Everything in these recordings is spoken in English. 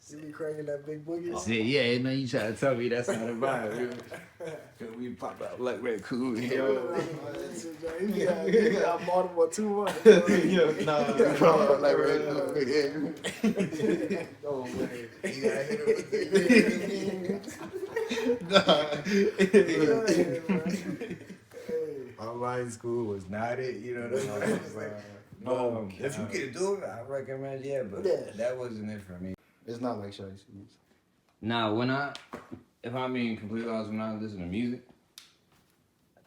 You be cranking that big boogie? I said, yeah, you know, you try to tell me that's not a vibe. Cause we pop out like we're cool. Yo. You got multiple 2-1. Yo, nah, Pop out like we're cool. no way. You gotta hit it with my line school was not it, you know what I'm saying? It's like, if you get to do it, I recommend, but that wasn't it for me. It's not like Shaggy Sweets. Nah, if I'm being completely honest, when I listen to music,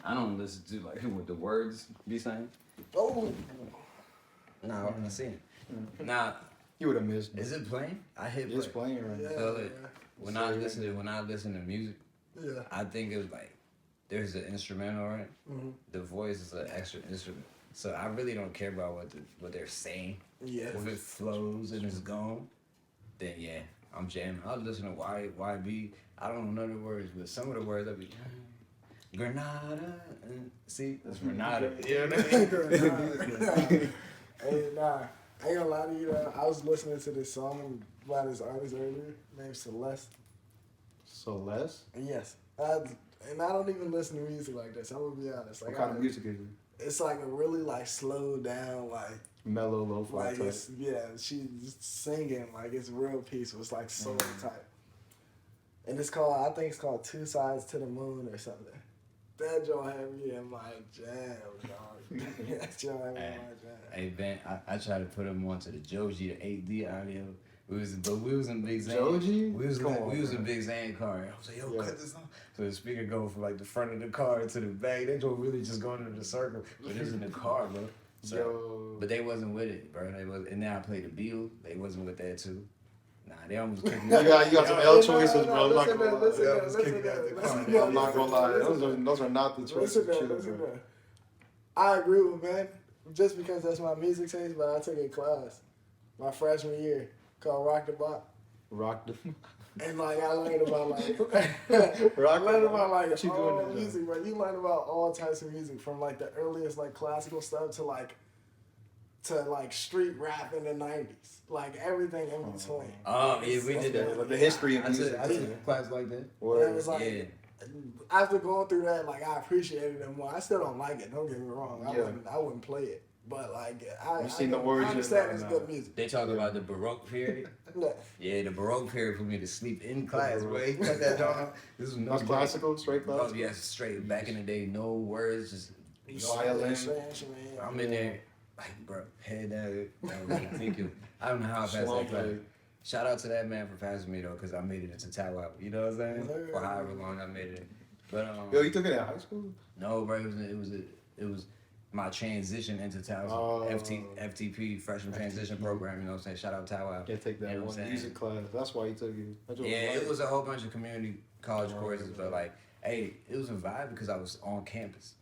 I don't listen to like what the words be saying. Oh. Nah, I'm not seeing it. Nah. You would have missed. Is it playing? I hit play. It's playing right now. So when I listen to music, I think it was like there's an instrumental, right? Mm-hmm. The voice is an extra instrument. So I really don't care about what they're saying. Yeah. If it flows and it's gone, then I'm jamming. I'll listen to YB. I don't know the words, but some of the words I'll be Granada. See, that's Granada. You know what I mean? Hey, nah. I ain't gonna lie to you, though. I was listening to this song by this artist earlier named Celeste. Celeste? Yes. And I don't even listen to music like this. I'm gonna be honest. Like, what kind of music is it? It's like a really like slowed down, like mellow, lo-fi like type. She's singing like it's real peaceful. It's like soul type. And it's called, I think it's called 2 Sides to the Moon or something. That joint had me in my jam, dog. That joint had me in my jam. Hey Ben, I tried to put him onto the Joji, the 8D audio. We was in Big Zane. Joji? We was in Big Zane car. I was like, yo, cut this on. So the speaker go from like the front of the car to the back. They joint really just going into the circle. But it was in the car, bro. So, but they wasn't with it, bro. And then I played the Beatles. They wasn't with that too. Nah, they almost kicked me out. You got some L choices, bro. I'm not gonna lie. I'm not gonna lie. Those are not the choices. Listen, I agree with Ben, just because that's my music taste, but I took a class my freshman year called Rock the Bot. Rock the... And like I learned about like what you all doing music, bro. You learn about all types of music from like the earliest like classical stuff to like street rap in the 90s. Like everything in between. Oh, yeah, we did that. Like the history of music. I took a class like that. Or it was like after going through that, like I appreciated it more. I still don't like it, don't get me wrong. I wouldn't play it. But like I understand it's good music. They talk about the Baroque period. Yeah, the Baroque period put me to sleep in class, bro. You cut that down. This was no classical, straight classical? Oh yes, straight. Back in the day, no words, just violin. I'm in there, like bro, head down. Thinking, I don't know how I passed that class. Shout out to that man for passing me though, cause I made it into Tower. You know what I'm saying? For however long I made it. But yo, you took it in high school? No, bro. It was my transition into Towson, FTP, freshman transition program, you know what I'm saying? Shout out Tower. Can't take that one music class. That's why you took it. It was a whole bunch of community college courses, but like, hey, it was a vibe because I was on campus.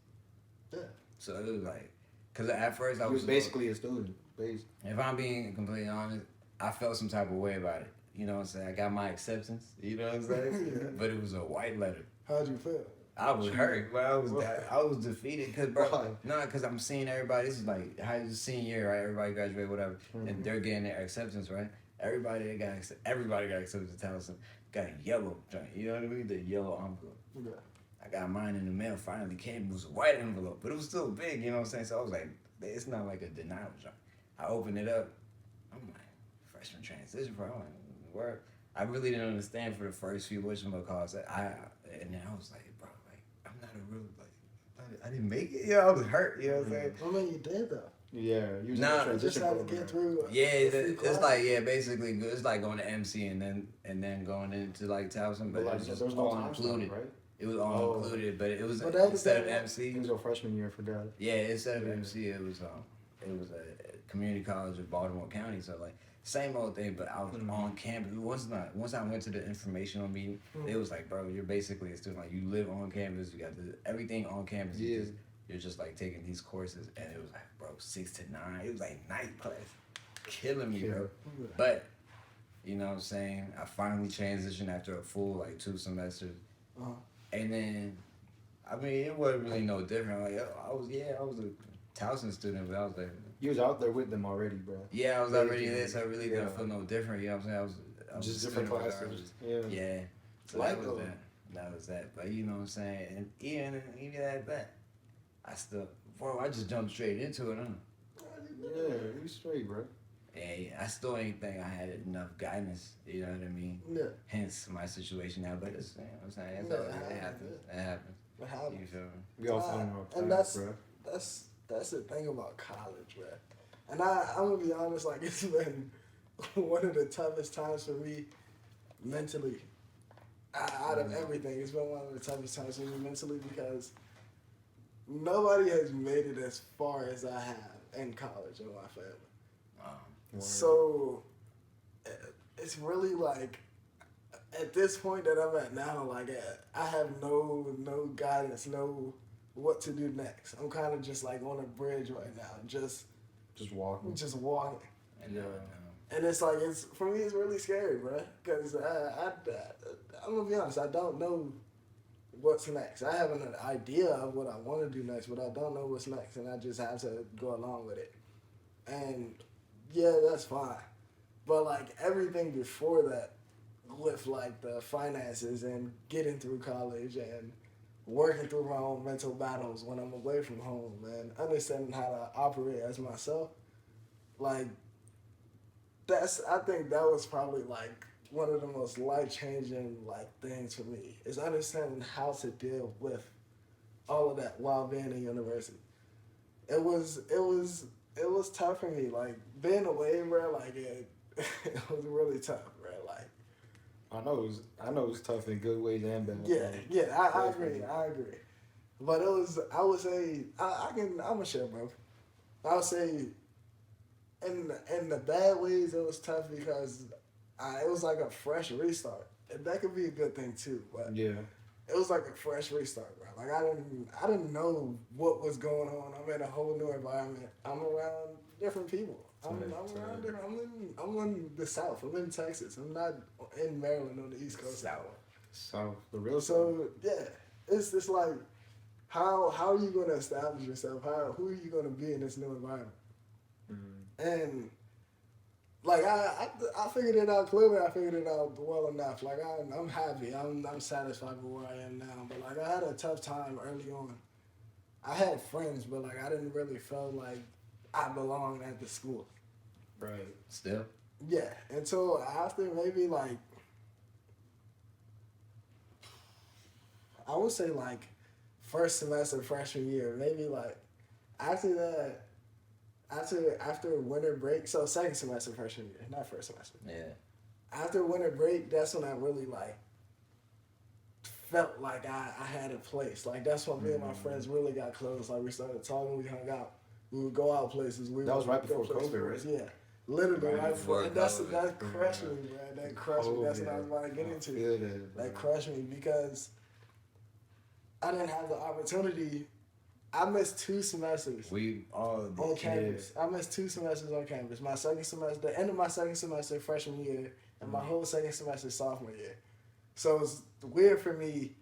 Yeah. So it was like, because at first I was basically a student. If I'm being completely honest, I felt some type of way about it. You know what I'm saying? I got my acceptance, you know what I'm saying? But it was a white letter. How'd you feel? I was hurt, but I was defeated because I'm seeing everybody. This is like senior year, right? Everybody graduated, whatever, and they're getting their acceptance, right? Everybody got accepted to Towson. Got a yellow joint, you know what I mean? The yellow envelope. Yeah. I got mine in the mail. Finally came. It was a white envelope, but it was still big. You know what I'm saying? So I was like, it's not like a denial joint. I opened it up. I'm like, freshman transition, bro. I'm like, word. I really didn't understand for the first few whatchamacalls. And then I was like, bro. Not a real I didn't make it. Yeah, I was hurt. You know what I'm saying? I mean, you did though. Yeah, you just had to get through. It's like basically it's like going to MC and then going into like Towson, but it was just all included. Right? It was all included, but it was instead of MC. It was your freshman year for that. Yeah, instead of MC, it was a community college of Baltimore County. So like. Same old thing, but I was on campus. Once I went to the informational meeting, it was like, bro, you're basically a student. Like, you live on campus. You got everything on campus. Yeah. You're just like taking these courses, and it was like, bro, 6 to 9. It was like night class, killing me, bro. But you know what I'm saying? I finally transitioned after a full like 2 semesters, and then I mean, it wasn't really no different. Like, I was a Towson student, but I was like. You was out there with them already, bro. Yeah, I was already there, so I really didn't feel no different. You know what I'm saying? Just a different student classes. regardless. Yeah. Yeah. So Like that was though. that. That was that. But you know what I'm saying? And even at that, I still, bro, I just jumped straight into it, huh? Yeah, you straight, bro. Hey, I still ain't think I had enough guidance, you know what I mean? Yeah. Hence my situation now, but it's, you know what I'm saying? It's Yeah, all, it it happens, happens. It happens. It You happens. feel me? We all find our And path, bro. that's the thing about college, man. And I'm gonna be honest, like it's been one of the toughest times for me mentally. Out of everything, it's been one of the toughest times for me mentally because nobody has made it as far as I have in college in my family. Word. So it's really like at this point that I'm at now, like I have no guidance, no what to do next. I'm kind of just like on a bridge right now, just walking. walking. And And it's like for me, it's really scary, bro. Because I'm gonna be honest, I don't know what's next. I have an idea of what I want to do next, but I don't know what's next, and I just have to go along with it. And yeah, that's fine. But like everything before that, with like the finances and getting through college and working through my own mental battles when I'm away from home and understanding how to operate as myself, like I think that was probably like one of the most life-changing like things for me is understanding how to deal with all of that while being in university. It was tough for me, like being away, bro. Like it was really tough, bro. Like I know it was tough in good ways and bad. I agree. But I would say I'm gonna share, bro. I would say in the bad ways it was tough because it was like a fresh restart. And that could be a good thing too, but Yeah. it was like a fresh restart, bro. Like I didn't know what was going on. I'm in a whole new environment. I'm around different people. I'm around different. I'm in the South. I'm in Texas. I'm not in Maryland on the East Coast. So the real So yeah, it's just like how are you gonna establish yourself? Who are you gonna be in this new environment? And like I figured it out clearly. I figured it out well enough. Like I'm happy. I'm satisfied with where I am now. But like I had a tough time early on. I had friends, but like I didn't really feel like I belonged at the school. Right. Still? Yeah. Until after maybe like I would say like first semester freshman year, maybe like after that. After winter break, so second semester freshman year, not first semester. Yeah. After winter break, that's when I really like felt like I had a place. Like that's when me and my friends really got close. Like we started talking, we hung out, we would go out places. That was right before COVID, right? Yeah, literally right before. And that COVID. crushed me, bro. That crushed me. That's what I was about to get into. That crushed me because I didn't have the opportunity. I missed 2 semesters. We all did. On campus. I missed 2 semesters on campus. My second semester, the end of my second semester freshman year, and my whole second semester sophomore year. So it's weird for me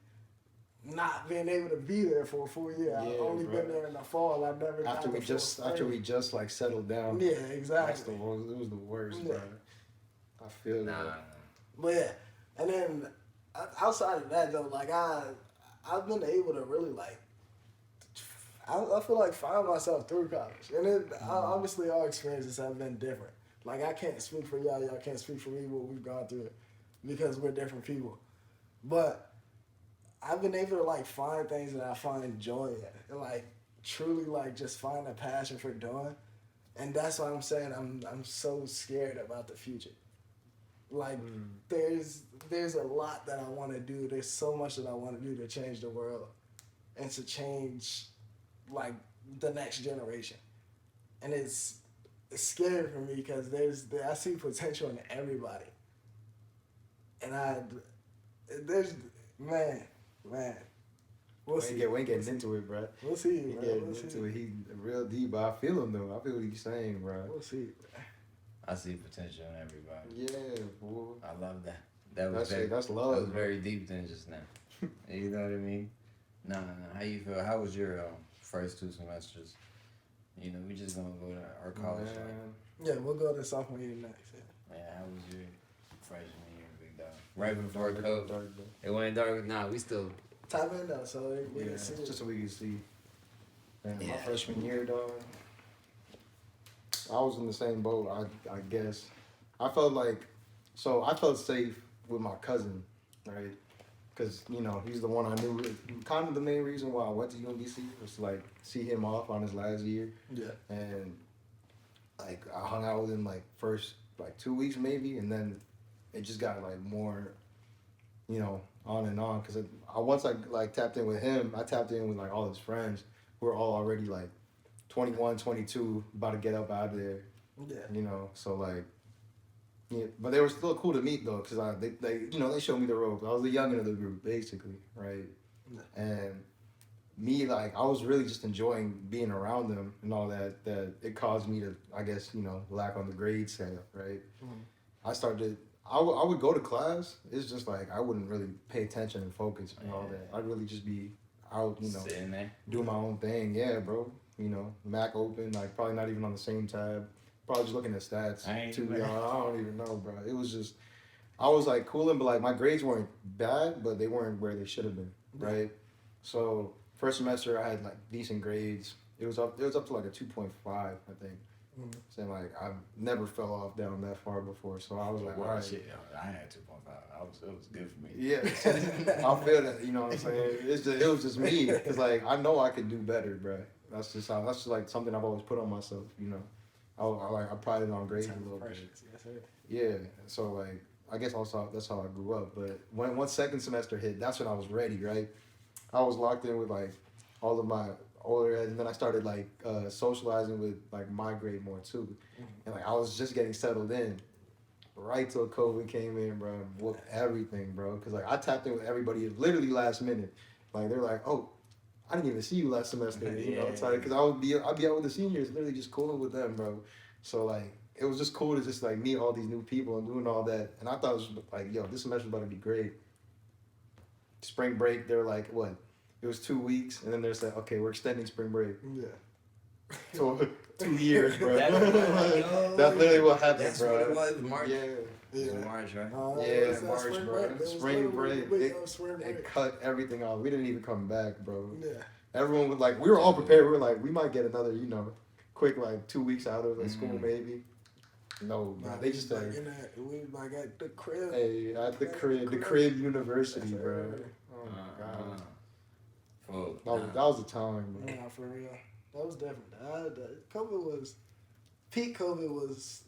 not being able to be there for a full year. I've only been there in the fall. I never got after we just like settled down. Yeah, exactly. It was the worst, Yeah. bro. I feel that. But yeah, and then outside of that though, like I've been able to really like. I feel like find myself through college, and obviously our experiences have been different. Like I can't speak for y'all can't speak for me what we've gone through, because we're different people. But I've been able to like find things that I find joy in, and like truly like just find a passion for doing, and that's why I'm saying I'm so scared about the future. Like there's a lot that I want to do. There's so much that I want to do to change the world, and to change. Like the next generation, and it's scary for me because I see potential in everybody, and there's man, we'll see. We ain't getting into it, bro. We'll see, He bro. getting We'll into see. it. He real deep, but I feel him though. I feel what he's saying, bro. We'll see. Bro. I see potential in everybody. Yeah, boy. I love that. That's love. That was very deep then just now. You know what I mean? Nah. How you feel? How was your first 2 semesters? You know, we just gonna go to our college life. Yeah, we'll go to sophomore year next. Yeah, how was your freshman year, big dog. Right before COVID. It went dark. Nah, we still. Type in though, so we Yeah, can see. just so we can see. And Yeah. my freshman year, dog, I was in the same boat. I guess I felt safe with my cousin, right? Because he's the one I knew. Kind of the main reason why I went to UMBC was to like see him off on his last year. Yeah. And like I hung out with him like first like 2 weeks maybe, and then it just got like more, on and on. Because once I like tapped in with him, I tapped in with like all his friends who were all already like 21, 22, about to get up out of there. Yeah. So like. Yeah, but they were still cool to meet though, cause they showed me the ropes. I was the youngin' of the group, basically, right? Yeah. And me, like, I was really just enjoying being around them and all that. That it caused me to, I guess, lack on the grade scale, right? Mm-hmm. I would go to class. It's just like I wouldn't really pay attention and focus and all that. I'd really just be out, Sitting there. doing my own thing. Yeah, bro. Mac open, like probably not even on the same tab. Probably just looking at stats. I don't even know, bro. It was just, I was like cooling, but like my grades weren't bad, but they weren't where they should have been, right? So first semester I had like decent grades. It was up to like a 2.5, I think. Mm-hmm. Saying like I never fell off down that far before, so I was like, all right. Shit, I had 2.5. It was good for me. Yeah, I feel that. You know what I'm saying? It was just me, cause like I know I could do better, bro. That's just like something I've always put on myself, I pride it on grades a little bit. Yes, sir. Yeah, so like I guess also that's how I grew up. But once second semester hit, that's when I was ready, right? I was locked in with like all of my older heads, and then I started like socializing with like my grade more too, and like I was just getting settled in. Right till COVID came in, bro, and whooped everything, bro. Cause like I tapped in with everybody literally last minute. Like they're like, oh, I didn't even see you last semester, It's like, cause I'd be out with the seniors, literally just cooling with them, bro. So like, it was just cool to just like meet all these new people and doing all that. And I thought it was like, yo, this semester about to be great. Spring break, they're like, what? It was 2 weeks, and then they're like, okay, we're extending spring break. Yeah. So 2 years, bro. That's literally what happened, That's bro. what it was. March. Yeah. It was March, right? Yeah, March, bro. Spring break. Spring break. It cut everything off. We didn't even come back, bro. Yeah. Everyone was like, we were all prepared. We were like, we might get another, quick like 2 weeks out of school maybe. No, man. They just like we like at the crib. Hey, at the crib university, bro. Oh my god. That was the time, bro. Yeah, for real. That was different. Peak COVID was,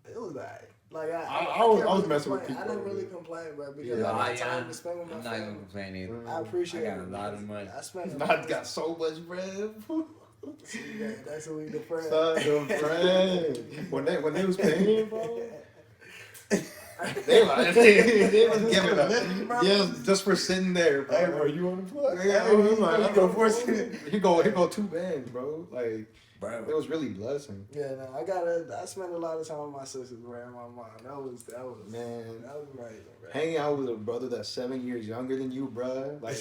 it was alright. Like I was messing with people. I didn't really complain, bro, because Yeah. I had time to spend with my I'm not family. gonna complain either. I appreciate I got it. a lot of money. I spent. Not got so much bread. See, that's what we the friends. Son of bread. When they was paying, bro. They was giving up. Yeah, just for sitting there, bro. Hey, bro, you want to play? Yeah, I was like, I go first. He go 2 bands, bro. Like, Bro. it was really a blessing. Yeah, no, I spent a lot of time with my sisters, bro, and my mom. That was Man, that was amazing, bro. hanging out with a brother that's 7 years younger than you, bro. Like,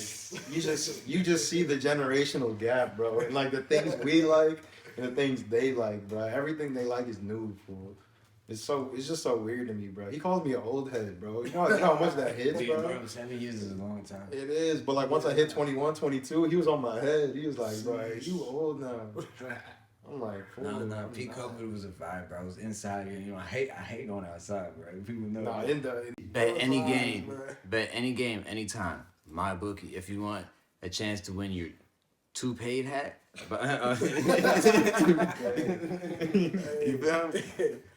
you just see the generational gap, bro. And like the things we like and the things they like, bro. Everything they like is new, fool. It's just so weird to me, bro. He calls me an old head, bro. You know how much that hits, Dude, bro? bro, 7 years is a long time. It is, but like once I hit 21, 22, he was on my head. He was like, bro, you old now. I'm like, No, peak COVID was a vibe, bro. I was inside here. I hate going outside, bro. People know. Nah, Bet any vibe, game. bro. Bet any game, anytime. My bookie. If you want a chance to win your 2 paid hat. You feel me?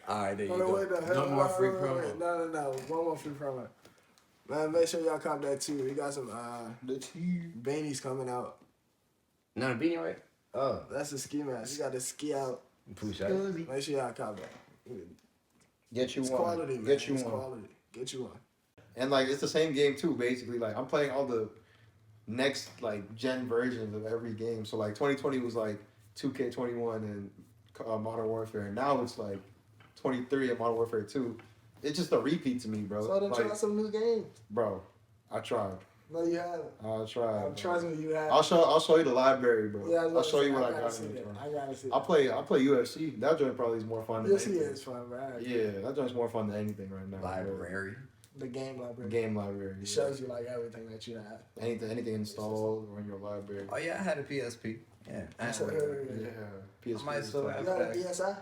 Alright, there you go. No more free promo. No. One more free promo. Man, make sure y'all cop that too. We got some the tea. beanies coming out. No, the beanie, right? Oh. That's the ski mask. You got the ski out. Push out. Make sure y'all cop that. Get you It's one. quality, man. Get you It's one. quality. Get you one. And like it's the same game too, basically. Like I'm playing all the next like gen versions of every game. So like 2020 was like 2K21 and Modern Warfare, and now it's like 23 and Modern Warfare 2. It's just a repeat to me, bro. So then like, try some new games. bro, I tried. No, you haven't. I'll try. Trust me, you have. I'll show you the library, bro. Yeah, I'll show you what I gotta got see in the that. trunk. I gotta see. I play UFC. That joint probably is more fun than UFC anything. is fun, right? Yeah, that joint's more fun than anything right now. Library. The game library. Game library. It shows you like everything that you have. Anything installed or in your library. Oh yeah, I had a PSP. Yeah, I had So, one. Yeah. I might still have You got a that. DSi?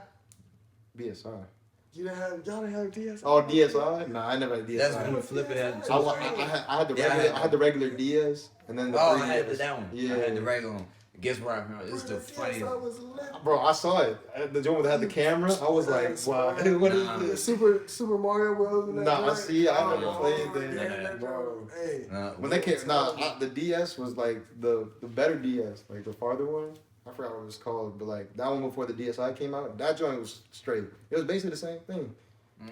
BSI. Y'all didn't have a DSi? Oh, DSI? Nah, I never had DSI. That's when you flip it at I had the regular. I had the regular DS, and then the Oh, I 3DS. had that one. Yeah. I had the regular one. Guess where I found it? It's the funniest. DSi was lit. Bro, I saw it. The joint that had the camera. I was like, wow. What is Nah. this? Super Mario Bros. In that Nah, joint? see, I never Oh, played yeah, that. that Bro. joint, hey. When they came, the DS was like the better DS, like the farther one. I forgot what it was called, but like that one before the DSi came out, that joint was straight. It was basically the same thing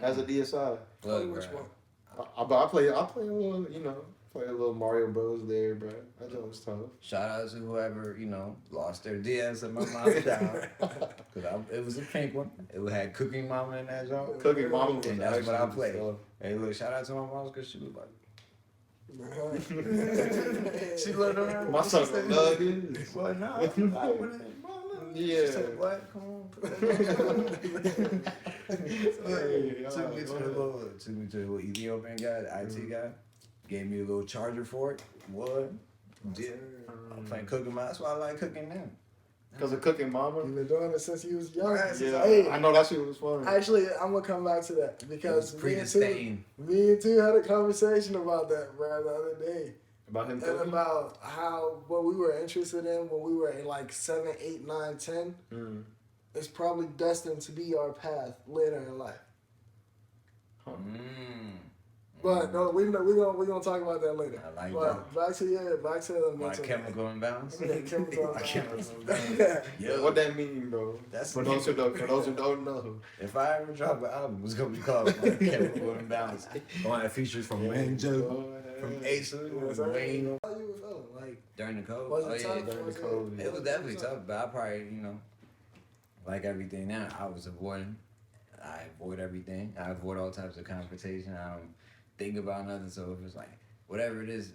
as a DSi. Look, Which bro. one? But I play a little, play a little Mario Bros. There, bro. That joint was tough. Shout out to whoever, lost their DS at my mom's house. Cause it was a pink one. It had Cooking Mama in that joint. Cooking Mama was And that's what I actually played. tough. Hey, look, shout out to my mom because she was like, She looked around. My son gonna love it. what? No, Yeah. She said, what? Come on. Took me to the little Ethiopian guy, the IT guy. Gave me a little charger for it. What? Did. I'm playing Cooking Mama. That's why I like cooking now. Because of Cooking Mama? You've been doing it since you was young. Yeah. Hey, I know that shit was fun. actually, I'm gonna come back to that because me and predestined. two had a conversation about that, bro, the other day, About him and cooking? about how what we were interested in when we were in like 7, 8, 9, 10 is probably destined to be our path later in life. But no, we're gonna talk about that later. I like But back to the My mental. chemical imbalance. Yeah, chemical My chemical imbalance. imbalance. Yo, What that mean, bro? That's For those who don't know. If I ever drop an album, it's gonna be called My Chemical Imbalance. One that features from Manjo, from Ace, from Wayne. How you were feeling? Like, During the code. was Oh, it yeah. tough? During the COVID. It was definitely tough, but I probably, like everything now, I was avoiding. I avoid everything. I avoid all types of confrontation. I don't think about nothing. So if it's like, whatever it is,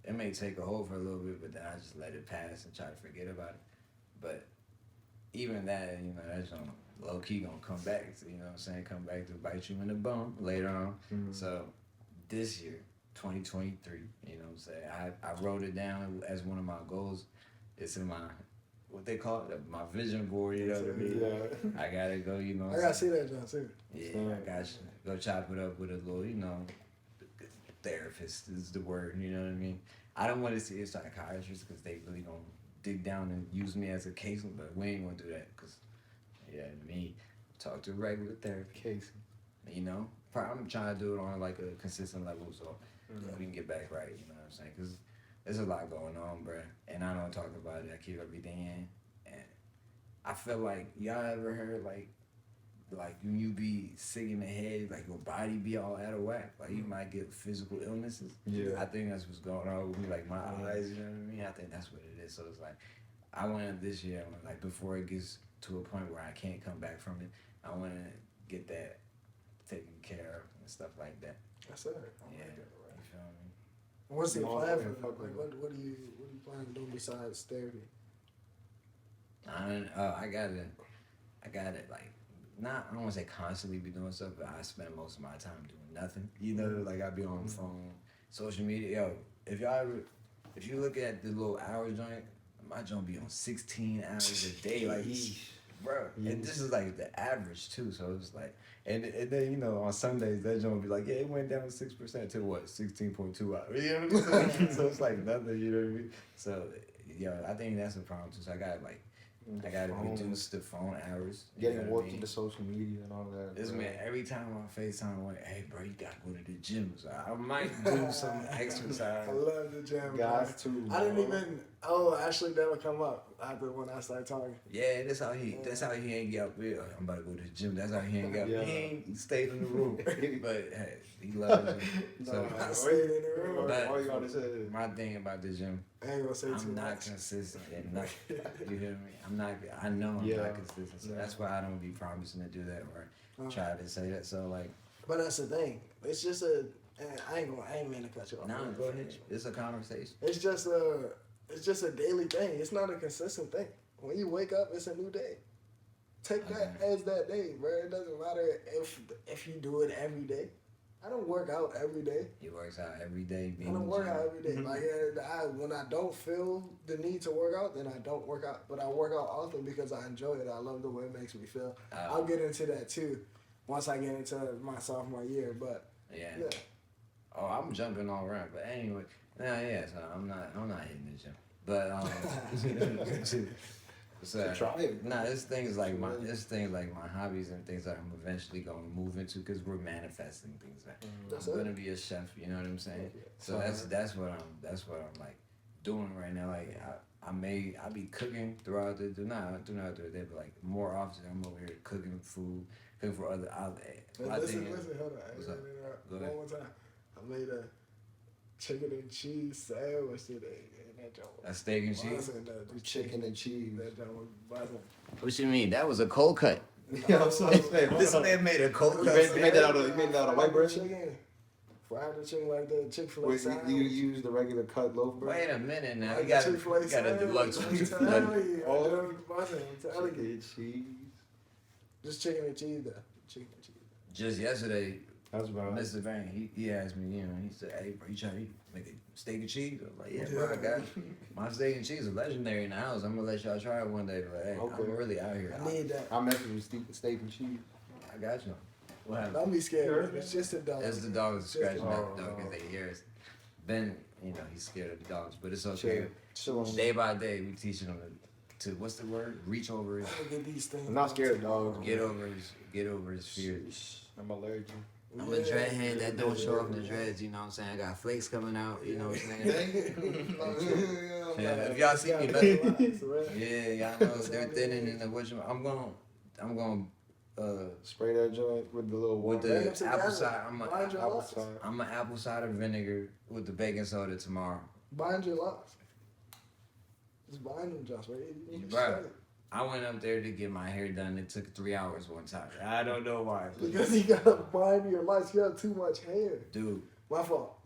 it may take a hold for a little bit, but then I just let it pass and try to forget about it. But even that, that's low key gonna come back. You know what I'm saying? Come back to bite you in the bum later on. So this year, 2023, you know what I'm saying? I wrote it down as one of my goals. It's in my, what they call it, my vision board, you know what I mean? Yeah. I gotta go, I gotta see that, John, too. Yeah, I got you. Go chop it up with a little, therapist is the word, you know what I mean? I don't want to see a psychiatrist because they really gonna dig down and use me as a case, but we ain't gonna do that because, me, talk to a regular therapist. Case. I'm trying to do it on like a consistent level so we can get back right, you know what I'm saying? Because there's a lot going on, bruh, and I don't talk about it. I keep everything in, and I feel like, y'all ever heard like when you be sick in the head, like your body be all out of whack, like you might get physical illnesses. Yeah. I think that's what's going on with me, like my eyes, you know what I mean? I think that's what it is. So it's like, I want this year, like before it gets to a point where I can't come back from it, I want to get that taken care of and stuff like that. That's it. Yeah, you feel me? What's the No, plan okay, for fuck like, with what do you plan to do besides therapy? I got it. Like, I don't want to say constantly be doing stuff, but I spend most of my time doing nothing. Like I be on the phone, social media. Yo, if you look at the little hour joint, my joint be on 16 hours a day. Like, bro, and this is like the average too. So it's like, and then on Sundays that joint be like, yeah, it went down 6% to what 16.2 hours. You know what I'm saying? So it's like nothing. You know what I mean? So I think that's a problem too. So I gotta reduce the phone hours. Getting worked into social media and all that. This man, every time I FaceTime, I'm like, hey, bro, you gotta go to the gym. So I might do some exercise. I love the gym. Guys too. I didn't even. Oh, actually, that'll come up after when I start talking. Yeah, that's how he ain't get up with. I'm about to go to the gym. That's how he ain't got. Yeah. He stayed in the room. But hey, he loves it. So I stayed in the room. But all you gotta say is, my thing about the gym, I ain't gonna say too I'm not much. consistent enough. You hear me? I know I'm not consistent. So that's why I don't be promising to do that or try to say that. So like, But that's the thing. It's just And I ain't mean to cut you off. Nah, go ahead. It's a conversation. It's just a daily thing. It's not a consistent thing. When you wake up, it's a new day. Take that as that day, bro. It doesn't matter if you do it every day. I don't work out every day. He works out every day. I don't work out every day. Like when I don't feel the need to work out, then I don't work out. But I work out often because I enjoy it. I love the way it makes me feel. I'll get into that too once I get into my sophomore year. But yeah. Oh, I'm jumping all around. But anyway, so I'm not hitting the gym. But so try it. Nah, this thing is like my hobbies and things that I'm eventually gonna move into because we're manifesting things. I'm gonna be a chef. You know what I'm saying? So that's what I'm like doing right now. Like I be cooking throughout the not throughout the day, but like more often I'm over here cooking food, cooking for other outlets. Listen, hold on. One more time. I made a chicken and cheese sandwich today. A steak and cheese? Chicken and cheese. That joint was buzzing. What you mean? That was a cold cut. Yeah, I'm so saying. This man made a cold cut. You made that out of white bread? Chicken. Fried the chicken like the Chick-fil-A sandwich. You use the regular cut loaf bread? Wait a minute now. Like You got Chick-fil-A a deluxe sandwich. one. I'm telling you. I'm telling you. Cheese. Just chicken and cheese though. Chicken and cheese. Just yesterday, That's right. Mr. Vane, he asked me, he said, hey, bro, you trying to make a steak and cheese? I was like, yeah, bro, I got you. My steak and cheese is legendary in the house. I'm going to let y'all try it one day, but hey, I'm really out here. I need that. I mess with steak and cheese. I got you. What happened? Don't be scared. It's just a dog. It's the dogs scratching at the dog because they hear us. Ben, he's scared of the dogs, but it's okay. Chill. Day by day, we teaching him to what's the word? Reach over his. Get these things. I'm not scared of dogs. Get over his fears. I'm allergic. I'm a dreadhead that don't show up in the dreads, you know what I'm saying? I got flakes coming out, you know what I'm saying? Yeah, if y'all see me, y'all know they're thinning in the I'm going spray that joint with the little with water. the apple cider. I'm an apple cider vinegar with the baking soda tomorrow. Bind your locks. Just bind them, Josh. Right. I went up there to get my hair done. It took 3 hours one time. I don't know why. Because you gotta bind your locks. You have too much hair. Dude. My fault.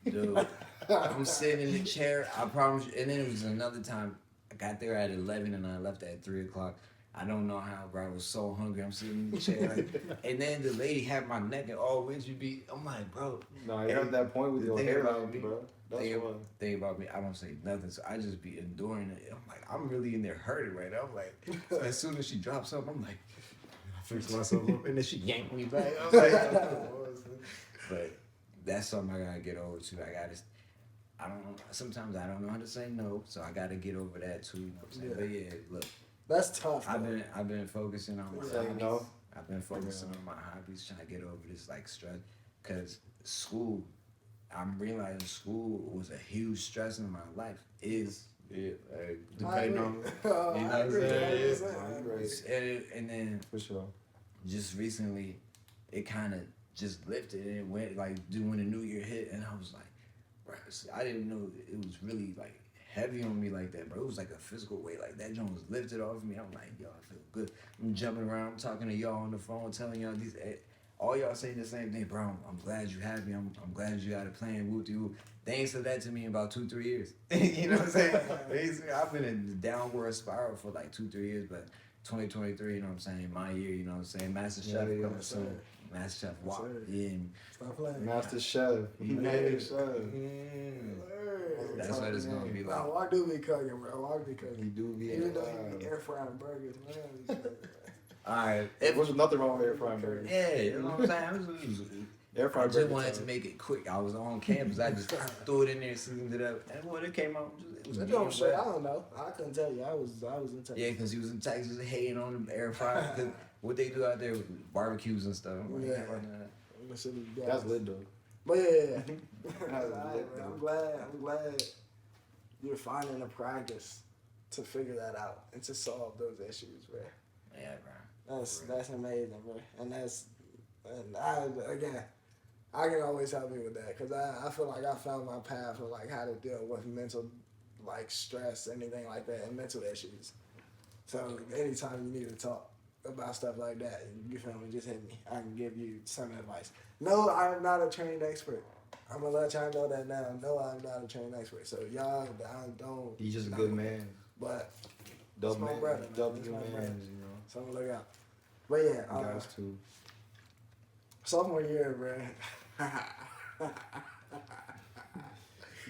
Dude. I'm sitting in the chair. I promise you. And then it was another time. I got there at 11 and I left at 3 o'clock. I don't know how, bro. I was so hungry. I'm sitting in the chair. And then the lady had my neck and all which you be. I'm like, bro. No, you're at that point with your hair out, bro. Thing about me, I don't say nothing, so I just be enduring it. I'm like, I'm really in there hurting right now. I'm like, so as soon as she drops something, I'm like, I fix myself up, and then she yanked me back. I was like, but that's something I gotta get over too. Sometimes I don't know how to say no, so I gotta get over that too. You know what I'm saying? But yeah, look, that's tough. I've been focusing on my hobbies. No. I've been focusing on my hobbies, trying to get over this like stress, cause school. I'm realizing school was a huge stress in my life. Depending on, you know what I'm saying? And then for sure, just recently, it kind of just lifted and it went like when the new year hit, and I was like, bro, I didn't know it was really like heavy on me like that, bro. It was like a physical weight, like that joint was lifted off of me. I'm like, yo, I feel good. I'm jumping around, I'm talking to y'all on the phone, telling y'all these. All y'all saying the same thing, bro. I'm glad you happy. I'm glad you got a plan. Whoop-de-whoop. They ain't said that to me in about 2-3 years. You know what I'm saying? I've been in the downward spiral for like 2-3 years, but 2023, you know what I'm saying? My year, you know what I'm saying? Master Chef coming soon. Master Chef walk in. Stop playing. Master Chef. That's what it's gonna be like. Nah, Walk do be cooking, bro. Walk be cooking. He do be. Even though you be air frying burgers, man. Alright. There's nothing wrong with air frying burgers. Yeah, you know what I'm saying? I just wanted to make it quick. I was on campus. I just threw it in there, seasoned it up, and when it came out, it was good. Shit, I don't know. I couldn't tell you. I was in Texas. Yeah, because he was in Texas hating on the air fryer. Cause what they do out there with barbecues and stuff. That's lit though. But yeah. I'm glad you're finding a practice to figure that out and to solve those issues, bro. Yeah, bro. That's amazing, bro. And I can always help you with that because I feel like I found my path of like how to deal with mental like stress, anything like that, and mental issues. So anytime you need to talk, about stuff like that, you feel me, just hit me. I can give you some advice. No, I'm not a trained expert. I'm gonna let y'all know that now. No, I'm not a trained expert. So y'all, I don't. He's just a good man. But Dope my man. brother, man. Dope That's good my man, brother. you know. So I'm gonna look out. But yeah, Guys too. sophomore year, bro.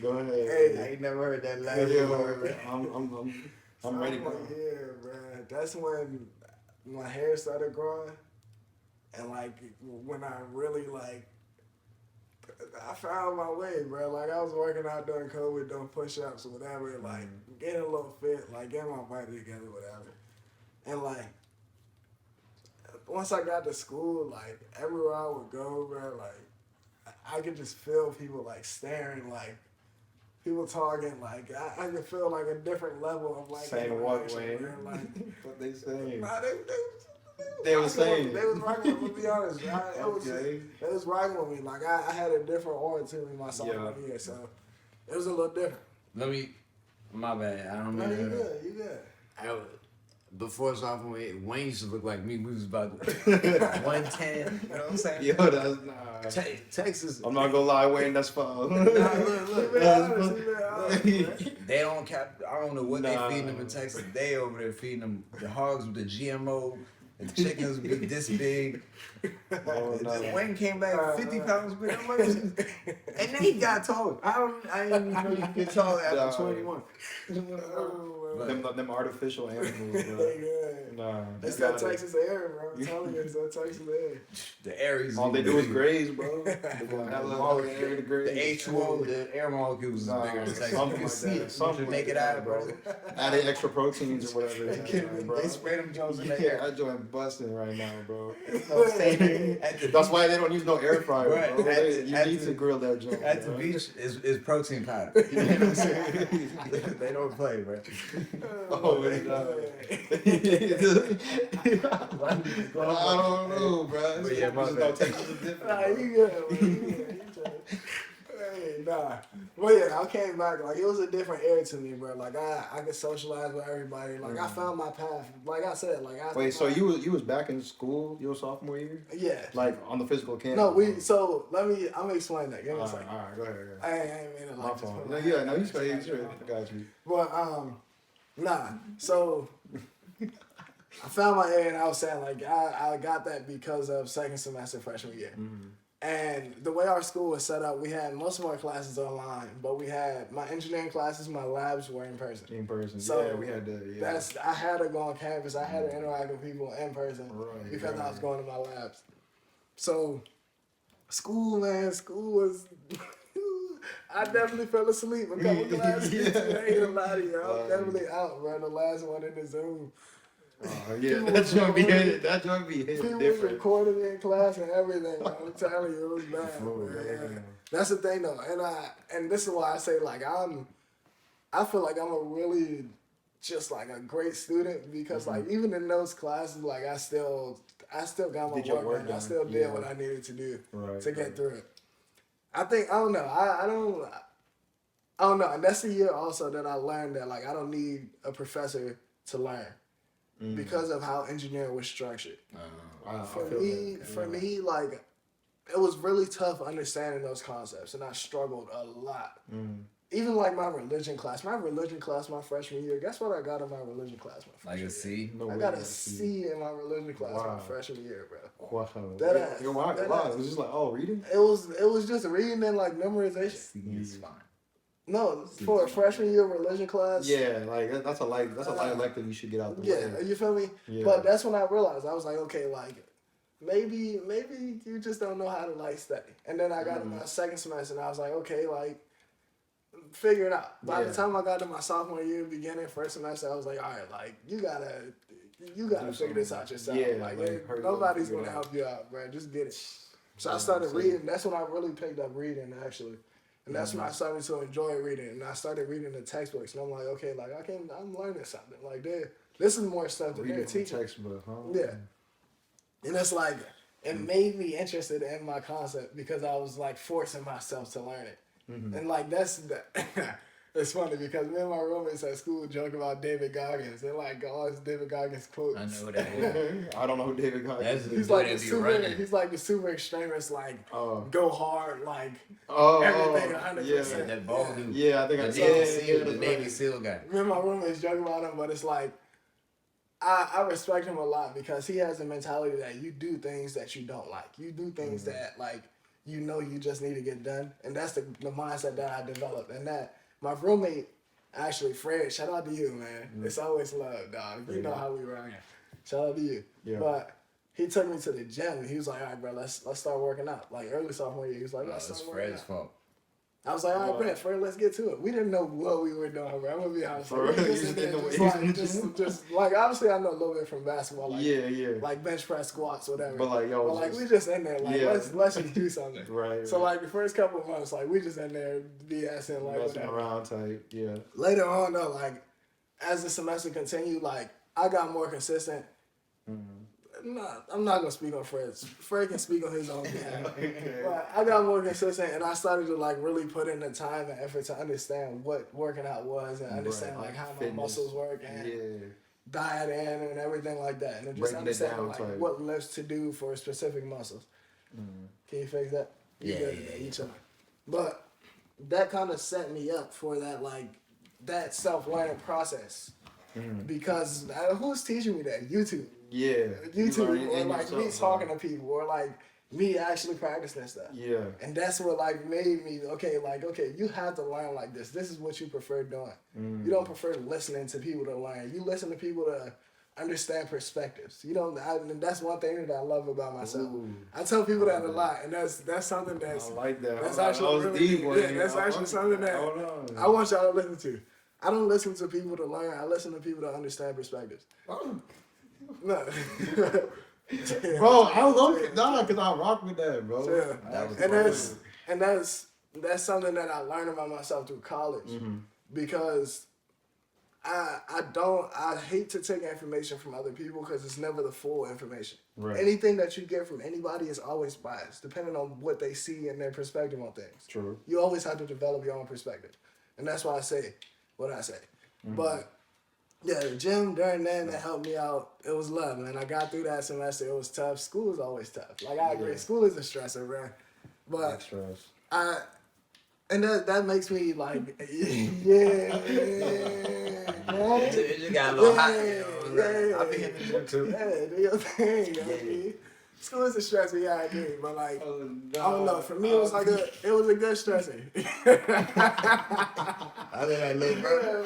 Go ahead. Hey, I ain't never heard that last word. I'm ready, bro. Sophomore year, bro. That's when my hair started growing, and like when I really like, I found my way, bro. Like I was working out during COVID, doing push-ups or whatever, like getting a little fit, like getting my body together, whatever. And like once I got to school, like everywhere I would go, bro, like I could just feel people like staring, like people talking, like I could feel like a different level of like Saying what way? like What they saying? nah, They was saying. they was rocking with me, to be honest. Okay. It was rocking with me. Like I had a different aura to me my sophomore year, so it was a little different. My bad. I don't No, mean you good, you good. Before sophomore year, Wayne used to look like me. We was about 110. You know what I'm saying? Yo, that's nah. Texas. I'm not gonna lie, Wayne. That's fine. Look, They don't cap. I don't know what they Nah. feeding them in Texas. They over there feeding them the hogs with the GMO. The chickens be this big. Oh, no. Wayne came back 50 pounds bigger. I'm like, and then he got tall. I didn't even know you could get tall after 21. Them artificial animals, bro. Nah. It's you that gotta- Texas air, bro. I'm telling you, it's that Texas air. The Aries. All they do is graze, bro. All The H2O, the air molecules is bigger in Texas. Something You can like see that. it. Something You can make like it that, out, bro. Adding extra proteins or whatever. They spray them Jones in the Yeah, air. that joint busting right now, bro. At the That's why they don't use no air fryer, Right. bro. At You the- need to grill that joint. At the bro. beach is protein powder. You know what I'm saying? They don't play, bro. Oh, man. I don't know, bro. But yeah, my Just bad. don't take it different. Nah, bro. you good, bro. You good. Hey, nah. Well, yeah, I came back. Like, it was a different air to me, bro. Like, I could socialize with everybody. Like, I found my path. Like I said, like, I. Wait, so you was back in school your sophomore year? Yeah. Like on the physical campus? No, so I'm gonna explain that. Give me a All second. right, go ahead. I ain't mean to My like just fault. put No, my yeah, hand no, on you it. straight, you straight. I got you. But nah. So I found my area, and I was saying like I got that because of second semester freshman year. Mm-hmm. And the way our school was set up, we had most of our classes online, but we had my engineering classes, my labs were in person. In person. So yeah, we had to. Yeah. I had to go on campus. I had to interact with people in person Right, because I was right. going to my labs. So school was. I definitely fell asleep a couple classes. Yeah. I ain't gonna lie to you. I was Right. definitely out, bro. The last one in the Zoom. Yeah, People that was joint be recording- hit. That joint be hit People was different. recording in class and everything. Bro. I'm telling you, it was bad. Floor, bro. yeah. That's the thing though, and this is why I say like I feel like I'm a really just like a great student because like even in those classes like I still got my Did your work work done. I done. still did Yeah. what I needed to do Right, to get right. through it. I don't know. I don't know. And that's the year also that I learned that like I don't need a professor to learn because of how engineering was structured. I For feel me, that. like it was really tough understanding those concepts, and I struggled a lot. Even like my religion class my freshman year. Guess what I got in my religion class my freshman Like year? a C. No I way, got a that's C in my religion class my Wow. freshman year, bro. Wow. That ass. Why? That Why? ass. It was just like, oh, reading? It was just reading and like memorization. It's fine. No, for a freshman year religion class. Yeah, like that's a light elective you should get out the Yeah, way. you feel me? Yeah. But that's when I realized I was like, okay, like maybe you just don't know how to like study. And then I got to my second semester and I was like, okay, like figure it out. By the Yeah. time I got to my sophomore year, beginning first semester, I was like, all right, like you gotta figure this out yourself. Yeah, like like, hurry up, nobody's figure it gonna out. help you out, bro. Just get it. So I Yeah, started so- reading. That's when I really picked up reading actually. And that's when I started to enjoy reading, and I started reading the textbooks, and I'm like, okay, like I'm learning something. Like this is more stuff that they're Reading from teaching. textbook, huh? Yeah. And it's like, it made me interested in my concept because I was like forcing myself to learn it. And like, that's It's funny because me and my roommates at school joke about David Goggins. They're like all his David Goggins quotes. I know that. Is. I don't know who David Goggins is. He's like the super. He's like the super extremist. Like go hard. Like everything 100%. Yeah, that bald dude. Yeah, I think the Navy SEAL guy. Me and my roommates joke about him, but it's like I respect him a lot because he has a mentality that you do things that you don't like. You do things that like you know you just need to get done, and that's the mindset that I developed, and that. My roommate, actually, Fred, shout out to you, man. It's always love, dog. You know how we run here. Shout out to you. Yeah. But he took me to the gym. He was like, all right, bro, let's start working out. Like, early sophomore year, he was like, let's start working out. It's Fred's fault. I was like, all right, Fred, let's get to it. We didn't know what we were doing, bro. I'm going to be honest. Just like, obviously, I know a little bit from basketball. Like, like bench press, squats, whatever. But, like, we just in there. Like, let's just do something. Right. So, like, the first couple of months, like, we just in there BSing, like, messing around type, yeah. Later on, though, like, as the semester continued, like, I got more consistent. I'm not gonna speak on Fred's. Fred can speak on his own behalf. But I got more consistent, and I started to like really put in the time and effort to understand what working out was, and understand like how my muscles work and dieting and everything like that, and just understand like what lifts to do for specific muscles. Can you fix that? Each other. But that kind of set me up for that like that self-learning process because who's teaching me that? YouTube. Yeah, YouTube, or like me talking to people, or like me actually practicing stuff. Yeah, and that's what like made me okay. You have to learn like this. This is what you prefer doing. You don't prefer listening to people to learn. You listen to people to understand perspectives. You know, and that's one thing that I love about myself. I tell people that a lot, and that's something that's I like that. That's actually really deep. That's actually something that I want y'all to listen to. I don't listen to people to learn. I listen to people to understand perspectives. No. Bro, I love it. No, because I rock with that, bro. Yeah. That's something that I learned about myself through college because I hate to take information from other people because it's never the full information. Right. Anything that you get from anybody is always biased, depending on what they see and their perspective on things. True. You always have to develop your own perspective. And that's why I say what I say. But yeah, the gym during that helped me out. It was love, man. I got through that semester. It was tough. School is always tough. Like, I agree. School is a stressor, bro. But and that makes me like, You got a little hot. I'll be hitting the gym too. Do your thing. Yeah. School is a stressor, I agree. But like, I don't know. For me, it was like a good stressor. I think I look, bro.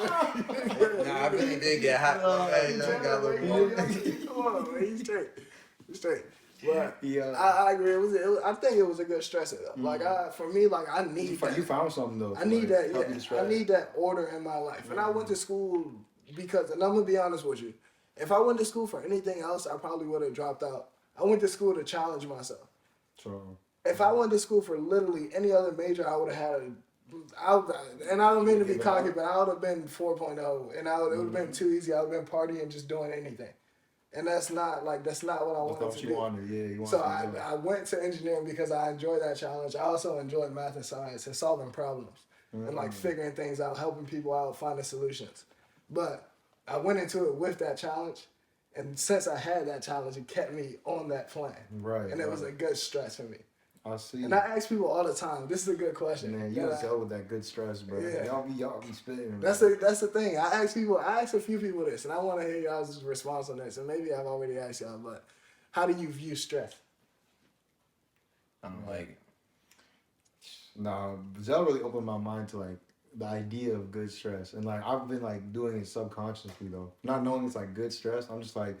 Nah, I really did get hot. Come on, man. You straight. But I agree. I think it was a good stressor. Though. Like for me, like I need that. You found something though. I need that. Yeah, I need that order in my life. And I went to school because, and I'm gonna be honest with you, if I went to school for anything else, I probably would have dropped out. I went to school to challenge myself. True. If I went to school for literally any other major, I would have had and I don't mean to be cocky, but I would have been 4.0, and it would have been too easy. I would have been partying, just doing anything. And that's not what I wanted to do. So I went to engineering because I enjoyed that challenge. I also enjoyed math and science and solving problems and like figuring things out, helping people out, finding solutions. But I went into it with that challenge. And since I had that challenge, it kept me on that plan. Right. And it was a good stress for me. I see. And I ask people all the time, this is a good question. Man, you was go with that good stress, bro. Yeah. Y'all be spitting. That's the thing. I ask a few people this, and I want to hear y'all's response on this. And maybe I've already asked y'all, but how do you view stress? I'm like, Zell really opened my mind to like the idea of good stress, and like I've been like doing it subconsciously though, not knowing it's like good stress. I'm just like,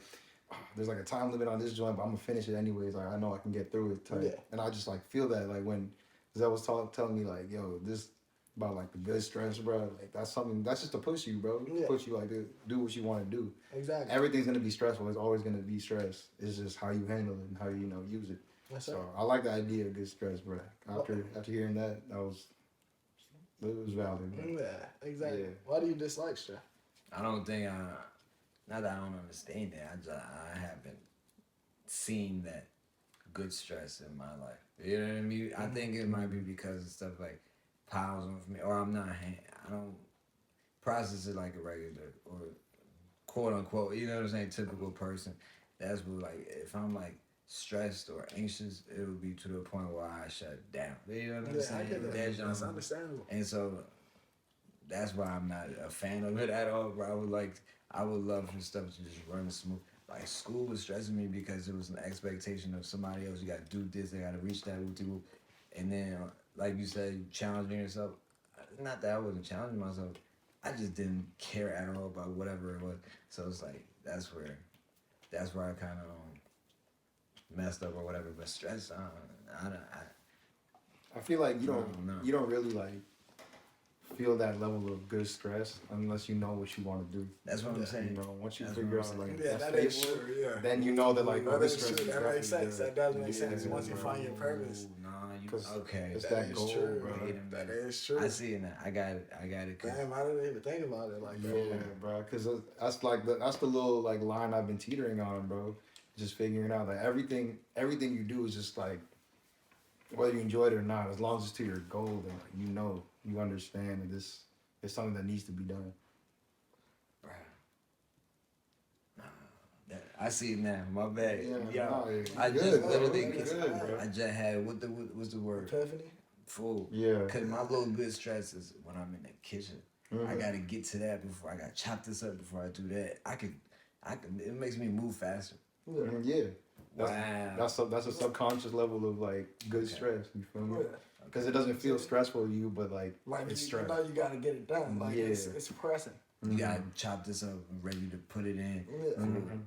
there's like a time limit on this joint, but I'm gonna finish it anyways. Like I know I can get through it type. And I just like feel that like when Zell was telling me like, yo, this about like the good stress, bro. Like that's something that's just to push you, bro. Push you like to do what you want to do. Exactly. Everything's gonna be stressful. It's always gonna be stress. It's just how you handle it and how you use it. So I like the idea of good stress, bro. After hearing that, it was valid. Man. Yeah, exactly. Yeah. Why do you dislike stress? I don't think not that I don't understand it. I haven't seen that good stress in my life. You know what I mean? I think it might be because of stuff like piles on me, or I'm not. process it like a regular or quote unquote, you know what I'm saying, typical person. That's what like if I'm like stressed or anxious, it would be to the point where I shut down. You know what I'm saying? I get that. That's understandable. And so that's why I'm not a fan of it at all, bro. I would love for stuff to just run smooth. Like school was stressing me because it was an expectation of somebody else. You gotta do this, they gotta reach that whoop. And then like you said, challenging yourself. Not that I wasn't challenging myself. I just didn't care at all about whatever it was. So it's like that's where I kind of messed up or whatever. But stress, I feel like you don't really like feel that level of good stress unless you know what you want to do. That's what I'm saying. You know, once you figure out like that is true. Yeah. then you know that like that this is stress true. is That makes sense. good. That does make sense. Once you find your purpose. Okay. It's That that is goal, true, bro. That is true. I see it now. I got it. Damn, I didn't even think about it like that. Yeah, bro. Because that's the little like line I've been teetering on, bro. Just figuring out that everything you do is just like whether you enjoy it or not, as long as it's to your goal, then like, you understand that this is something that needs to be done. Bruh. I see it now. My bad. I just literally, bro. I just had what's the word? Epiphany? Full. Yeah. Cause my little good stress is when I'm in the kitchen. I gotta get to that before I gotta chop this up before I do that. I can. It makes me move faster. Yeah. Wow. That's a subconscious level of like good stress. You feel me? Because it doesn't feel stressful to you, but like it's stress. You know you gotta get it done. Like it's pressing. You gotta chop this up and ready to put it in. Yeah. Man.